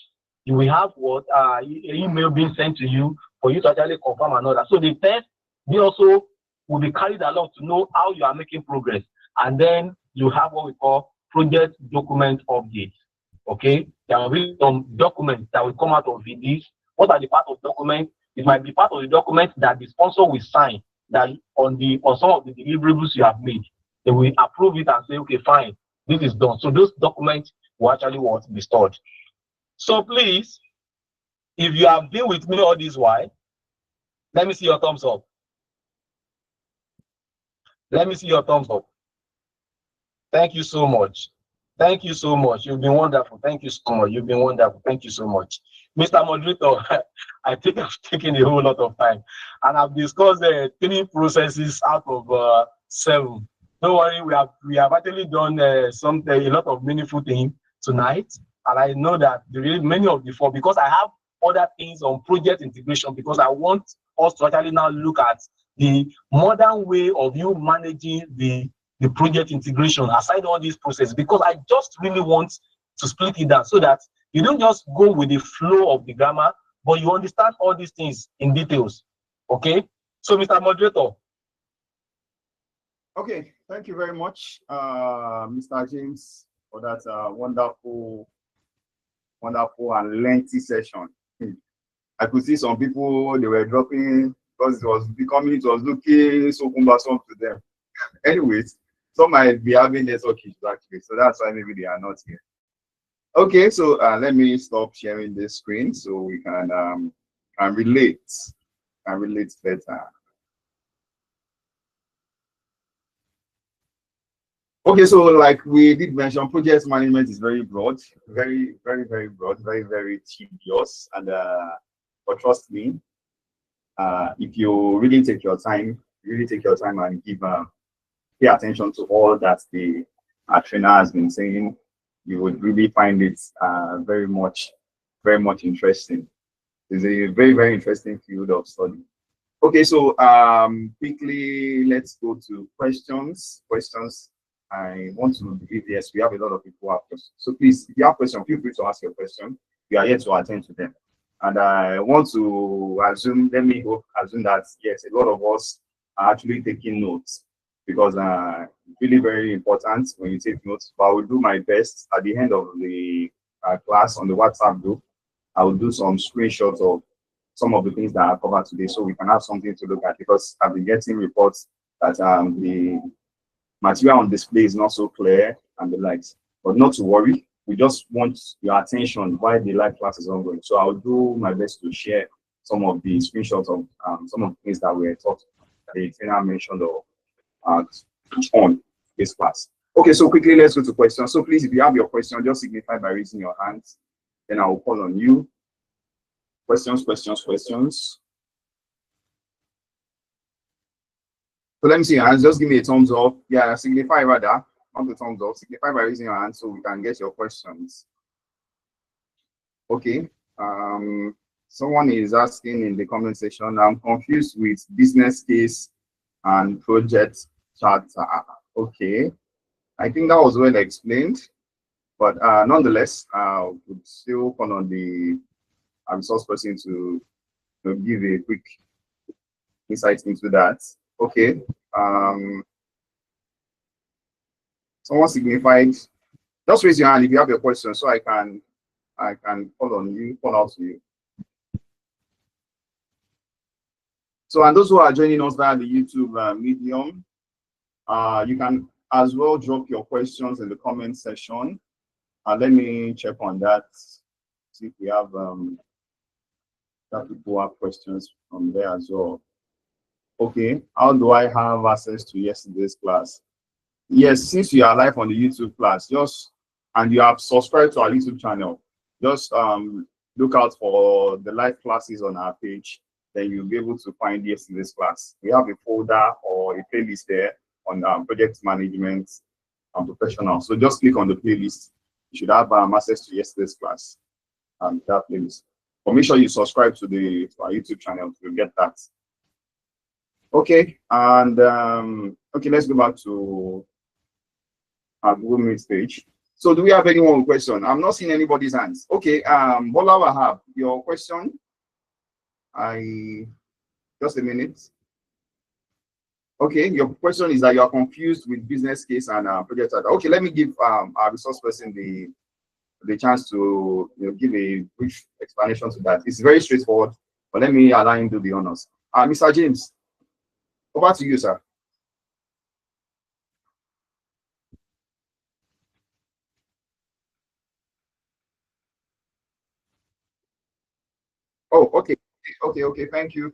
You will have what email being sent to you for you to actually confirm another. So the test, they also will be carried along to know how you are making progress. And then you have what we call project document update. Okay, there will be some documents that will come out of this. What are the part of documents? It might be part of the document that the sponsor will sign that on some of the deliverables you have made. They will approve it and say, okay, fine, this is done. So those documents will actually be stored. So please, if you have been with me all this while, let me see your thumbs up. Let me see your thumbs up. Thank you so much. Thank you so much. You've been wonderful. Thank you so much. You've been wonderful. Thank you so much. Mr. Moderator, I think I've taken a whole lot of time and I've discussed 3 processes out of 7. Don't worry, we have actually done a lot of meaningful things tonight, and I know that many of the 4, because I have other things on project integration, because I want us to actually now look at the modern way of you managing the project integration aside all these processes, because I just really want to split it down so that you don't just go with the flow of the grammar, but you understand all these things in details. Okay, so Mr. Moderator. Okay, thank you very much, Mr. James, for that wonderful and lengthy session. I could see some people, they were dropping because it was looking so cumbersome to them. Anyways, some might be having network issues actually, so that's why maybe they are not here. Okay, so let me stop sharing this screen so we can relate better. Okay, so like we did mention, project management is very broad, very broad, very tedious, and but trust me, if you really take your time and give pay attention to all that the trainer has been saying, you would really find it very much interesting. It's a very interesting field of study. Okay, so quickly let's go to questions. I want to believe, yes, we have a lot of people who have questions. So please, if you have questions, feel free to ask your question. We are here to attend to them. And I want to assume that, yes, a lot of us are actually taking notes, because it's really very important when you take notes. But I will do my best at the end of the class on the WhatsApp group. I will do some screenshots of some of the things that I covered today so we can have something to look at, because I've been getting reports that the material on display is not so clear and the likes. But not to worry, we just want your attention while the live class is ongoing. So I'll do my best to share some of the screenshots of some of the things that we taught, the trainer mentioned on this class. Okay, so quickly let's go to questions. So please, if you have your question, just signify by raising your hands. Then I will call on you. Questions. So let me see your hands. Just give me a thumbs up. Yeah, signify rather, not the thumbs up. Signify by raising your hand so we can get your questions. Okay. Someone is asking in the comment section, I'm confused with business case and project charter. Okay. I think that was well explained. But nonetheless, would still call on the resource person to give a quick insight into that. Okay. Someone signified. Just raise your hand if you have your question, so I can call on you, call out to you. So, and those who are joining us via the YouTube medium, you can as well drop your questions in the comment section. Let me check on that. See if we have that people have questions from there as well. Okay, how do I have access to yesterday's class? Yes, since you are live on the YouTube class, and you have subscribed to our YouTube channel, just look out for the live classes on our page. Then you'll be able to find yesterday's class. We have a folder or a playlist there on project management and professional. So just click on the playlist. You should have access to yesterday's class and that playlist. But make sure you subscribe to our YouTube channel to get that. Okay, and okay, let's go back to our Google Meet page. So do we have anyone with question? I'm not seeing anybody's hands. Okay, Bola Wahab, your question. Just a minute. Okay, your question is that you are confused with business case and project. Okay, let me give our resource person the chance to give a brief explanation to that. It's very straightforward, but let me allow him to do the honors. Mr. James, over to you, sir. Oh, okay. Okay. Thank you.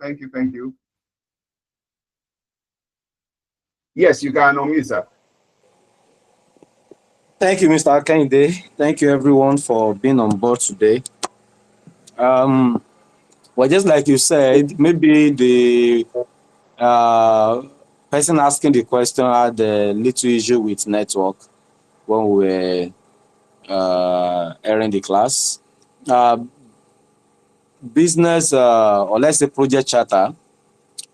Yes, you can unmute, sir. Thank you, Mr. Kende. Thank you, everyone, for being on board today. Well, just like you said, maybe the person asking the question had a little issue with network when we were airing the class. Business, or let's say project charter,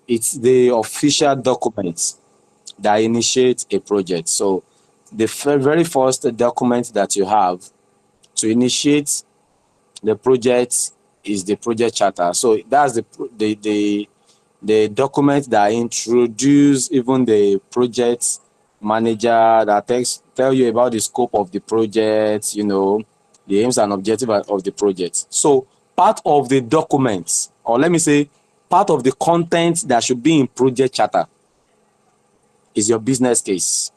it's the official document that initiates a project. So the very first document that you have to initiate the project is the project charter. So that's the document that introduce even the project manager, that tell you about the scope of the project, the aims and objectives of the project. So part of the documents, or let me say, part of the content that should be in project charter is your business case.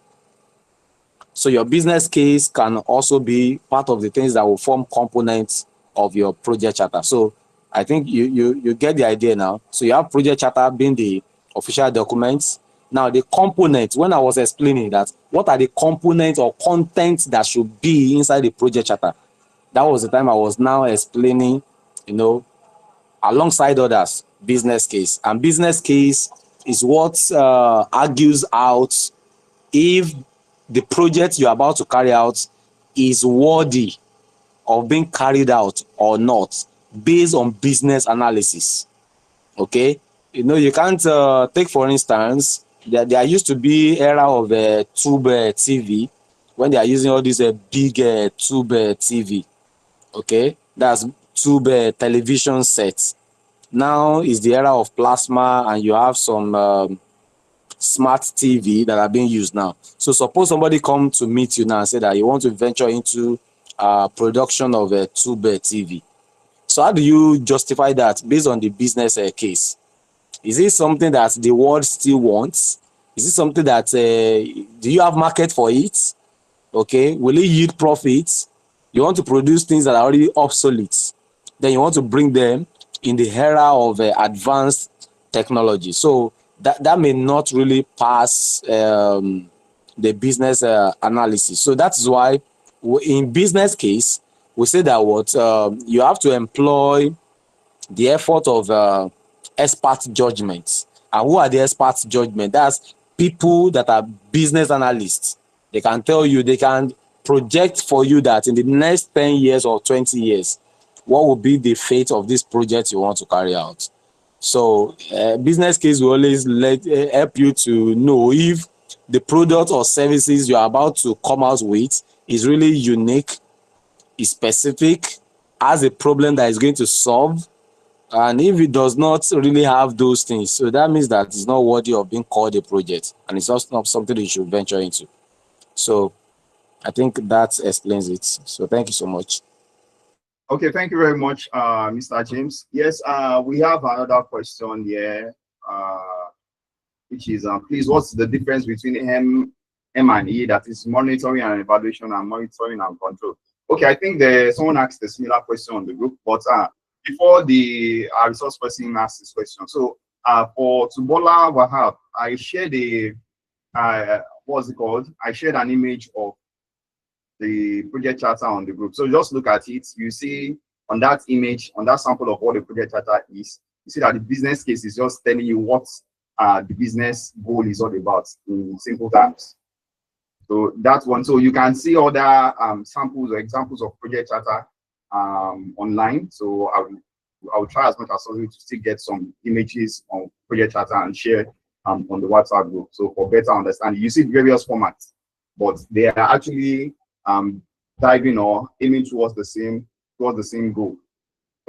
So your business case can also be part of the things that will form components of your project charter. So I think you get the idea now. So you have project charter being the official documents. Now the components, when I was explaining that, what are the components or contents that should be inside the project charter? That was the time I was now explaining, alongside others, business case. And business case is what argues out if the project you're about to carry out is worthy of being carried out or not, based on business analysis. Okay, you can't take, for instance, there used to be era of tube TV, when they are using all these big tube TV. Okay, that's tube television sets. Now is the era of plasma, and you have some smart TV that are being used now. So suppose somebody come to meet you now and say that you want to venture into production of a tube TV. So how do you justify that based on the business case? Is it something that the world still wants? Is it something that do you have market for it? Okay, will it yield profits? You want to produce things that are already obsolete, then you want to bring them in the era of advanced technology. So that may not really pass the business analysis. So that's why in business case, we say that you have to employ the effort of expert judgments. And who are the expert judgment? That's people that are business analysts. They can tell you, they can project for you that in the next 10 years or 20 years, what will be the fate of this project you want to carry out. So business case will always help you to know if the product or services you are about to come out with is really unique, is specific, has a problem that is going to solve. And if it does not really have those things, so that means that it's not worthy of being called a project, and it's also not something you should venture into. So I think that explains it. So thank you so much. Okay, thank you very much, Mr. James. Yes, we have another question here which is please, what's the difference between M&E, that is monitoring and evaluation, and monitoring and control? Okay, I think someone asked a similar question on the group, but before the resource person asked this question, so for Tubola Wahab, I shared what's it called? I shared an image of the project charter on the group. So just look at it. You see on that image, on that sample of what the project charter is, you see that the business case is just telling you what the business goal is all about in simple terms. So that's one. So you can see other samples or examples of project charter online. So I will try as much as possible to still get some images on project charter and share on the WhatsApp group. So for better understanding, you see various formats, but they are actually diving or aiming towards the same goal.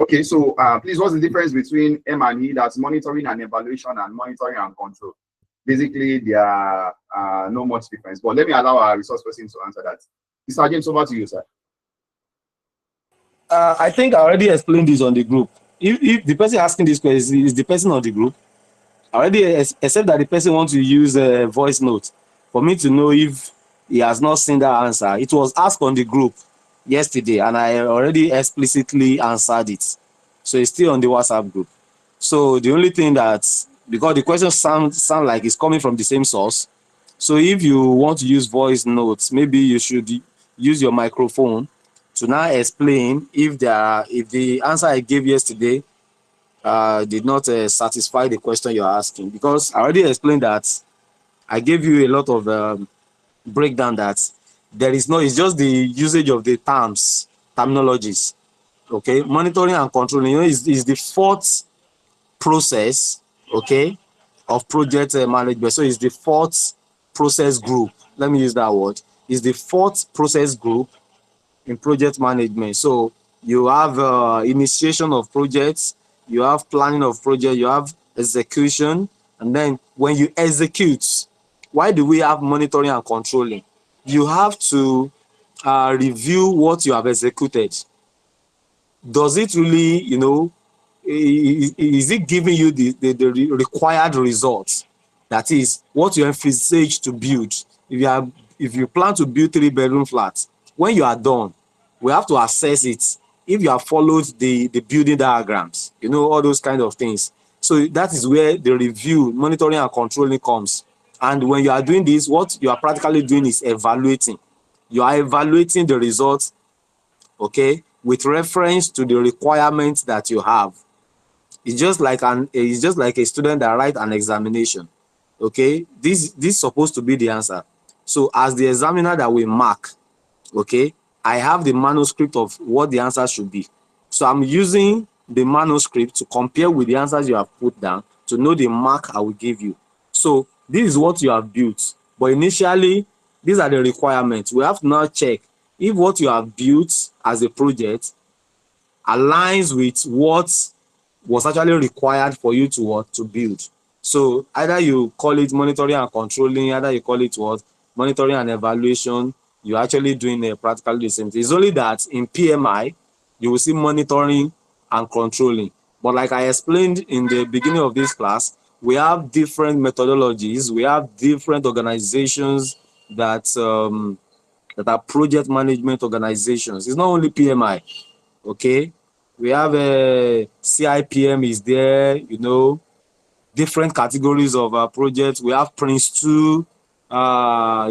Okay, so please, what's the difference between M&E, that's monitoring and evaluation, and monitoring and control? Basically, there are no much difference, but let me allow our resource person to answer that. Mr. James, over to you, sir. I think I already explained this on the group. If the person asking this question is the person on the group, I already accept that the person wants to use a voice note for me to know if he has not seen that answer. It was asked on the group yesterday, and I already explicitly answered it. So it's still on the WhatsApp group. So the only thing that, because the question sound like it's coming from the same source, so if you want to use voice notes, maybe you should use your microphone to now explain if the answer I gave yesterday did not satisfy the question you're asking. Because I already explained that I gave you a lot of breakdown that there is no, it's just the usage of the terminologies. Okay, monitoring and controlling, you know, is the fourth process, okay, of project management. So it's the fourth process group. Let me use that word. It's the fourth process group in project management. So you have initiation of projects, you have planning of project, you have execution, and then when you execute, why do we have monitoring and controlling? You have to review what you have executed. Does it really, you know, is it giving you the required results? That is what you envisage to build. If you plan to build 3-bedroom flats, when you are done, we have to assess it. If you have followed the building diagrams, you know, all those kind of things. So that is where the review, monitoring and controlling comes. And when you are doing this, what you are practically doing is evaluating. You are evaluating the results, okay, with reference to the requirements that you have. It's just like a student that writes an examination. Okay, this is supposed to be the answer. So as the examiner that will mark, okay, I have the manuscript of what the answer should be. So I'm using the manuscript to compare with the answers you have put down to know the mark I will give you. So this is what you have built. But initially, these are the requirements. We have to now check if what you have built as a project aligns with what was actually required for you to build. So either you call it monitoring and controlling, either you call it what monitoring and evaluation, you're actually doing practically the same thing. It's only that in PMI, you will see monitoring and controlling. But like I explained in the beginning of this class, we have different methodologies. We have different organizations that are project management organizations. It's not only PMI, okay? We have a CIPM is there, you know, different categories of projects. We have Prince2,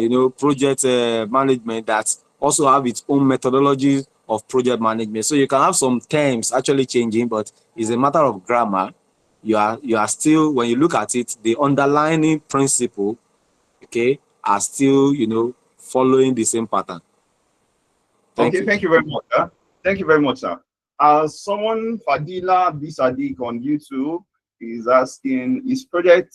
you know, project management that also have its own methodologies of project management. So you can have some terms actually changing, but it's a matter of grammar. You are still, when you look at it, the underlying principle, okay, are still, you know, following the same pattern. Thank you very much, sir. Thank you very much, sir. Someone, Fadila Bisadik on YouTube, is asking, is project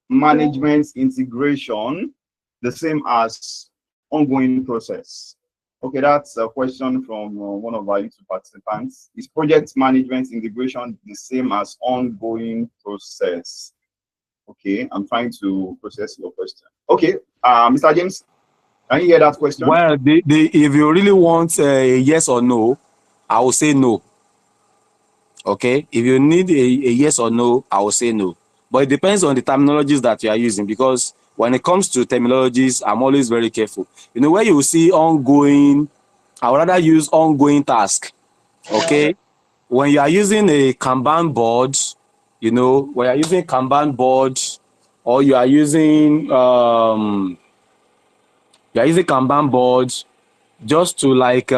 management integration the same as ongoing process? Okay, that's a question from one of our YouTube participants. Is project management integration the same as ongoing process? Okay, I'm trying to process your question. Okay, Mr. James, can you hear that question? Well, if you really want a yes or no, I will say no. Okay, if you need a yes or no, I will say no. But it depends on the terminologies that you are using, because when it comes to terminologies, I'm always very careful. You know, where you will see ongoing, I would rather use ongoing task. Okay. When you are using a Kanban board, you know, when you are using Kanban board, or you are using Kanban board just to like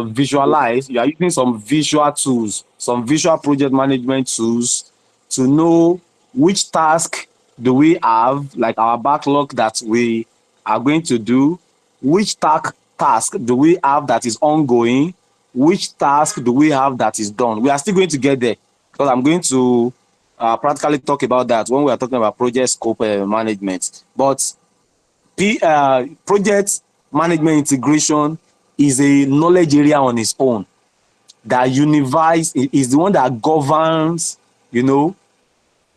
visualize, you are using some visual tools, some visual project management tools to know which task do we have, like our backlog that we are going to do, which task do we have that is ongoing, which task do we have that is done. We are still going to get there, because I'm going to practically talk about that when we are talking about project scope management. But project management integration is a knowledge area on its own that unifies, is the one that governs, you know,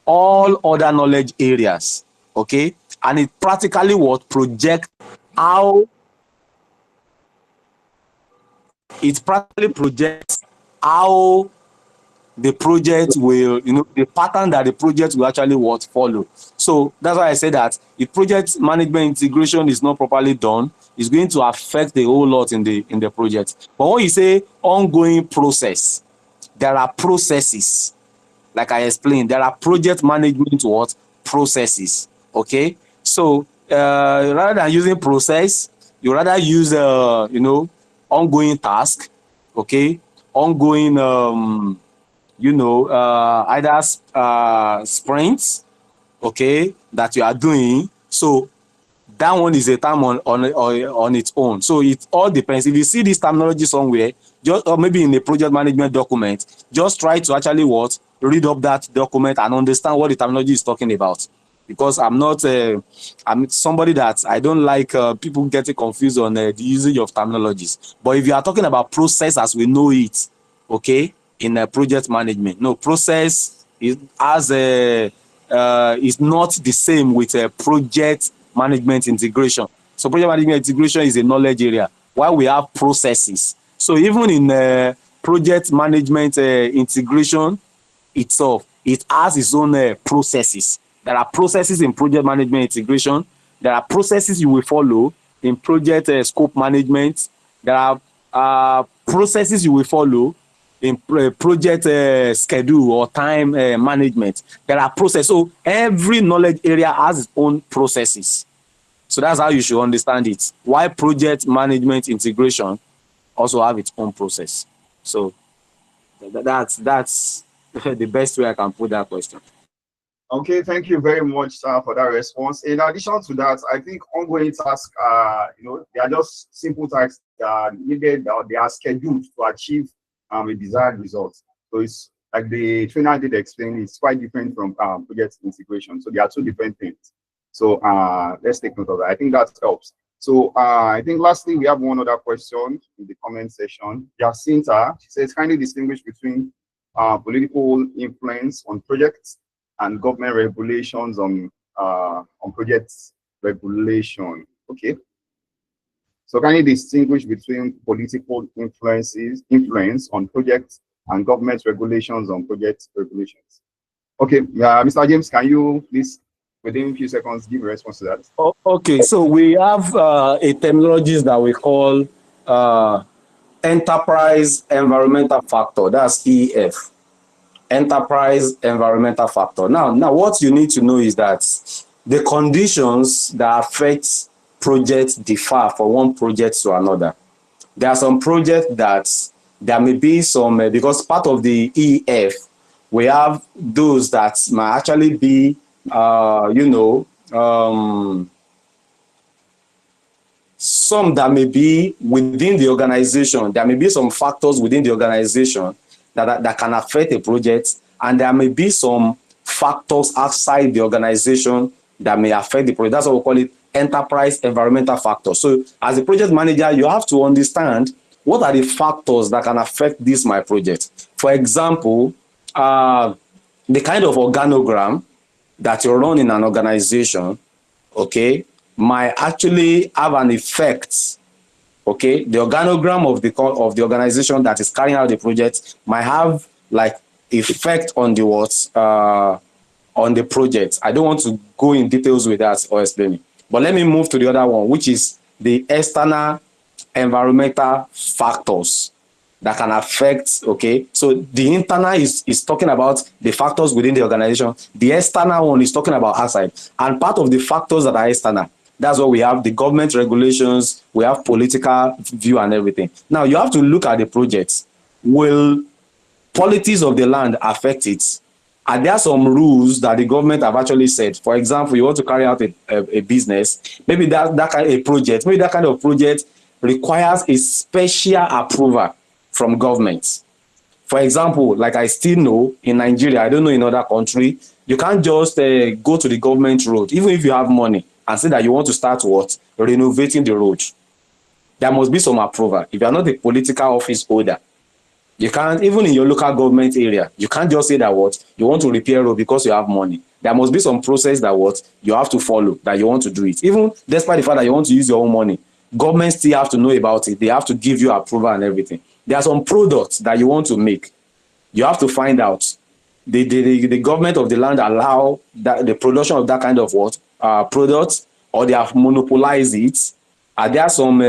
all other knowledge areas. Okay, and it practically what projects how the project will, you know, the pattern that the project will actually what follow. So that's why I say that if project management integration is not properly done, it's going to affect a whole lot in the project. But when you say ongoing process, there are processes. Like I explained, there are project management what processes. Okay, so rather than using process, you rather use you know, ongoing task. Okay, ongoing you know, either sprints, okay, that you are doing. So that one is a term on its own. So it all depends. If you see this terminology somewhere, just or maybe in a project management document, just try to actually what, read up that document and understand what the terminology is talking about. Because I'm not I'm somebody that I don't like people getting confused on the usage of terminologies. But if you are talking about process as we know it, okay, in project management, no, process is as a is not the same with project management integration. So project management integration is a knowledge area, while we have processes. So even in project management integration itself, it has its own processes. There are processes in project management integration. There are processes you will follow in project scope management. There are processes you will follow in project schedule or time management. There are processes. So every knowledge area has its own processes. So that's how you should understand it. Why project management integration also have its own process. So that's the best way I can put that question. Okay, thank you very much, sir, for that response. In addition to that, I think ongoing tasks, you know, they are just simple tasks that are needed, or they are scheduled to achieve a desired result. So it's like the trainer did explain, it's quite different from project integration. So they are two different things. So let's take note of that. I think that helps. So I think lastly, we have one other question in the comment section. Jacinta, she says, kindly distinguish between political influence on projects and government regulations on projects regulation. Okay. So can you distinguish between political influence on projects and government regulations on project regulations? Okay, Mr. James, can you please, within a few seconds, give a response to that? Okay, so we have a terminology that we call enterprise environmental factor. That's EF. Enterprise environmental factor. Now, what you need to know is that the conditions that affect projects differ from one project to another. There are some projects that there may be some, because part of the EF, we have those that might actually be, you know, some that may be within the organization. There may be some factors within the organization that can affect a project, and there may be some factors outside the organization that may affect the project. That's what we call it, enterprise environmental factors. So as a project manager, you have to understand what are the factors that can affect this my project. For example, the kind of organogram that you run in an organization, okay, might actually have an effect. Okay, the organogram of the organization that is carrying out the project might have like effect on the on the project. I don't want to go in details with that or explain it. But let me move to the other one, which is the external environmental factors that can affect, okay? So the internal is talking about the factors within the organization. The external one is talking about outside. And part of the factors that are external, that's what we have, the government regulations, we have political view and everything. Now, you have to look at the projects. Will politics of the land affect it? Are there some rules that the government have actually said? For example, you want to carry out a business, maybe that kind of a project, maybe that kind of project requires a special approval from government. For example, like I still know in Nigeria, I don't know in other country, you can't just go to the government road, even if you have money, and say that you want to start what? Renovating the road. There must be some approval. If you are not a political office holder, you can't, even in your local government area, you can't just say that what? You want to repair road because you have money. There must be some process that what? You have to follow, that you want to do it. Even despite the fact that you want to use your own money, government still have to know about it. They have to give you approval and everything. There are some products that you want to make. You have to find out. The government of the land allow that the production of that kind of what? Products, or they have monopolized it. Are there some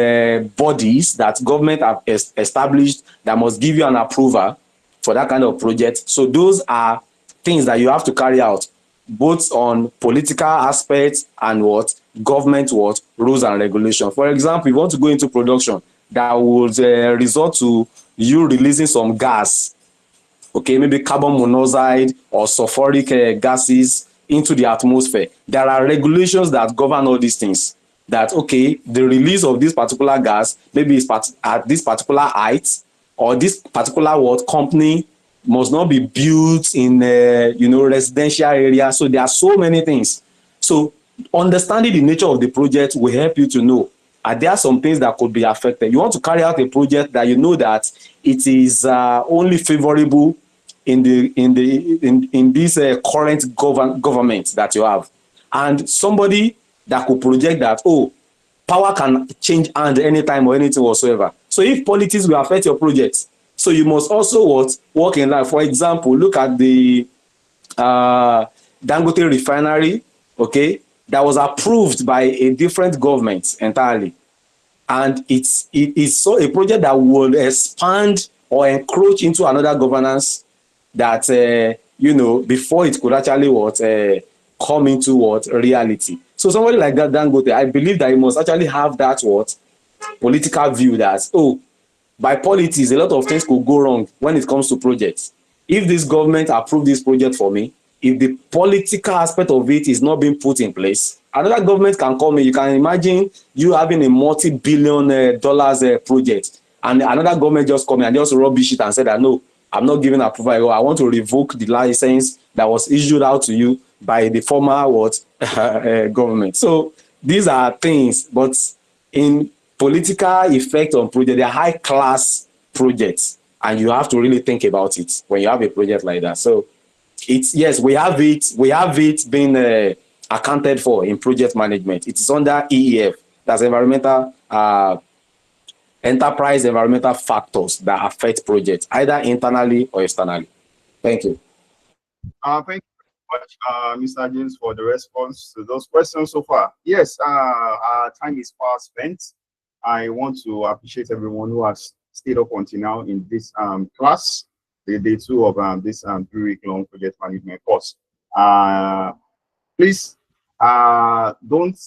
bodies that government have established that must give you an approval for that kind of project? So those are things that you have to carry out, both on political aspects and what? Government what? Rules and regulations. For example, if you want to go into production that would result to you releasing some gas, okay, maybe carbon monoxide or sulfuric gases into the atmosphere. There are regulations that govern all these things. That, okay, the release of this particular gas, maybe it's at this particular height, or this particular what company must not be built in, residential area. So there are so many things. So understanding the nature of the project will help you to know, are there some things that could be affected? You want to carry out a project that you know that it is only favorable in this current government that you have, and somebody that could project that, oh, power can change hand anytime or anything whatsoever. So if politics will affect your project, so you must also what? Work in life. For example, look at the Dangote refinery, okay, that was approved by a different government entirely. And it's so a project that will expand or encroach into another governance that, before it could actually come into reality. So somebody like that, Dangote, I believe that he must actually have that political view that, oh, by politics, a lot of things could go wrong when it comes to projects. If this government approve this project for me, if the political aspect of it is not being put in place, another government can come in. You can imagine you having a multi-billion dollars project, and another government just come in and just rubbish it and say that, no, I'm not giving approval. I want to revoke the license that was issued out to you by the former government. So these are things, but in political effect on project, they are high-class projects, and you have to really think about it when you have a project like that. So it's, yes, we have it being accounted for in project management. It is under EEF, that's environmental enterprise environmental factors that affect projects, either internally or externally. Thank you. Thank you very much, Mr. James, for the response to those questions so far. Yes, our time is far spent. I want to appreciate everyone who has stayed up until now in this class, the day 2 of this 3-week-long project management course. Please don't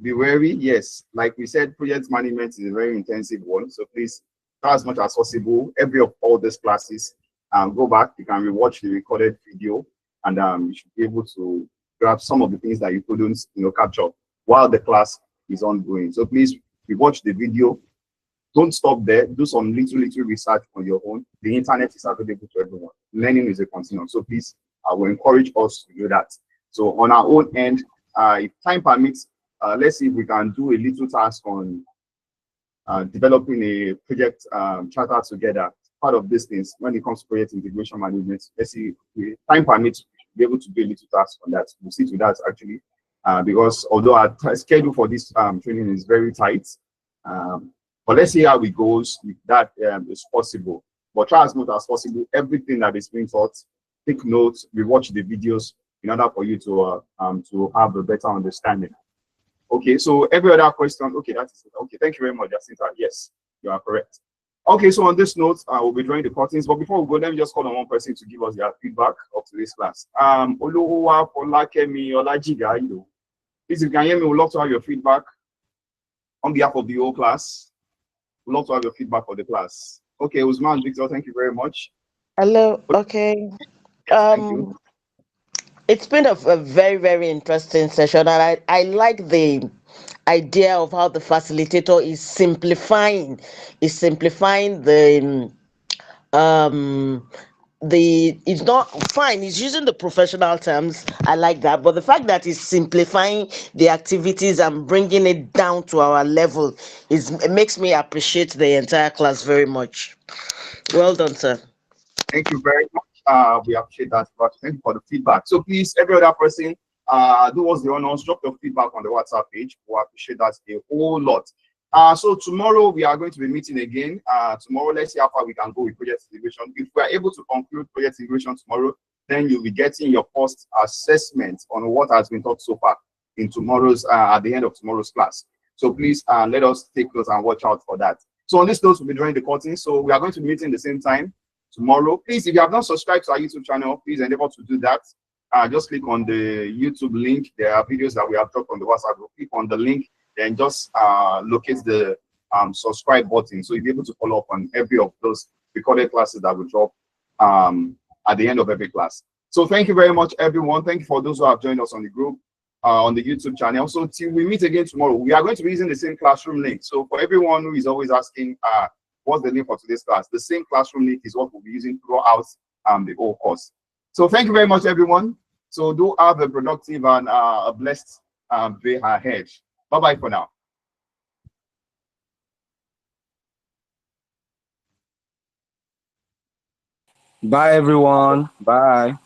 be wary. Yes, like we said, project management is a very intensive one. So please, try as much as possible, every of all these classes, go back. You can rewatch the recorded video, and you should be able to grab some of the things that you couldn't, capture while the class is ongoing. So please, rewatch the video. Don't stop there. Do some little research on your own. The internet is available to everyone. Learning is a continuum. So please, I will encourage us to do that. So on our own end, if time permits, let's see if we can do a little task on developing a project charter together. Part of these things when it comes to project integration management. Let's see if time permits, we'll be able to do a little task on that. We'll see to that actually, because although our schedule for this training is very tight, but let's see how it goes. If that is possible, but try as much as possible everything that is being taught. Take notes, rewatch the videos, in order for you to have a better understanding. Okay, so every other question, okay, that's okay. Thank you very much, Jacinta. Yes, you are correct. Okay, so on this note, we'll be drawing the curtains. But before we go, let me just call on one person to give us their feedback of today's class. Oluwa Folakemi Olajiga, please, if you can hear me, we'd love to have your feedback on behalf of the whole class. We'd love to have your feedback for the class. Okay, Usman Victor, thank you very much. Hello. Okay. Yes, thank you. It's been a very, very interesting session, and I like the idea of how the facilitator is simplifying the it's not fine, he's using the professional terms. I like that, but the fact that he's simplifying the activities and bringing it down to our level it makes me appreciate the entire class very much. Well done, sir. Thank you very much. We appreciate that. But thank you for the feedback. So please, every other person, do us the honor, drop your feedback on the WhatsApp page. We appreciate that a whole lot. So tomorrow we are going to be meeting again. Tomorrow, let's see how far we can go with project integration. If we are able to conclude project integration tomorrow, then you'll be getting your first assessment on what has been taught so far in tomorrow's at the end of tomorrow's class. So please let us take notes and watch out for that. So on this note, we'll be drawing the curtain. So we are going to meet in the same time tomorrow. Please, if you have not subscribed to our YouTube channel, please endeavor to do that. Just click on the YouTube link. There are videos that we have dropped on the WhatsApp group. Click on the link, then just locate the subscribe button, so you'll be able to follow up on every of those recorded classes that we drop at the end of every class. So thank you very much, everyone. Thank you for those who have joined us on the group, on the YouTube channel. So till we meet again tomorrow, we are going to be using the same classroom link. So for everyone who is always asking, what's the link for today's class? The same classroom link is what we'll be using throughout the whole course. So thank you very much, everyone. So do have a productive and a blessed day ahead. Bye-bye for now. Bye, everyone. Bye.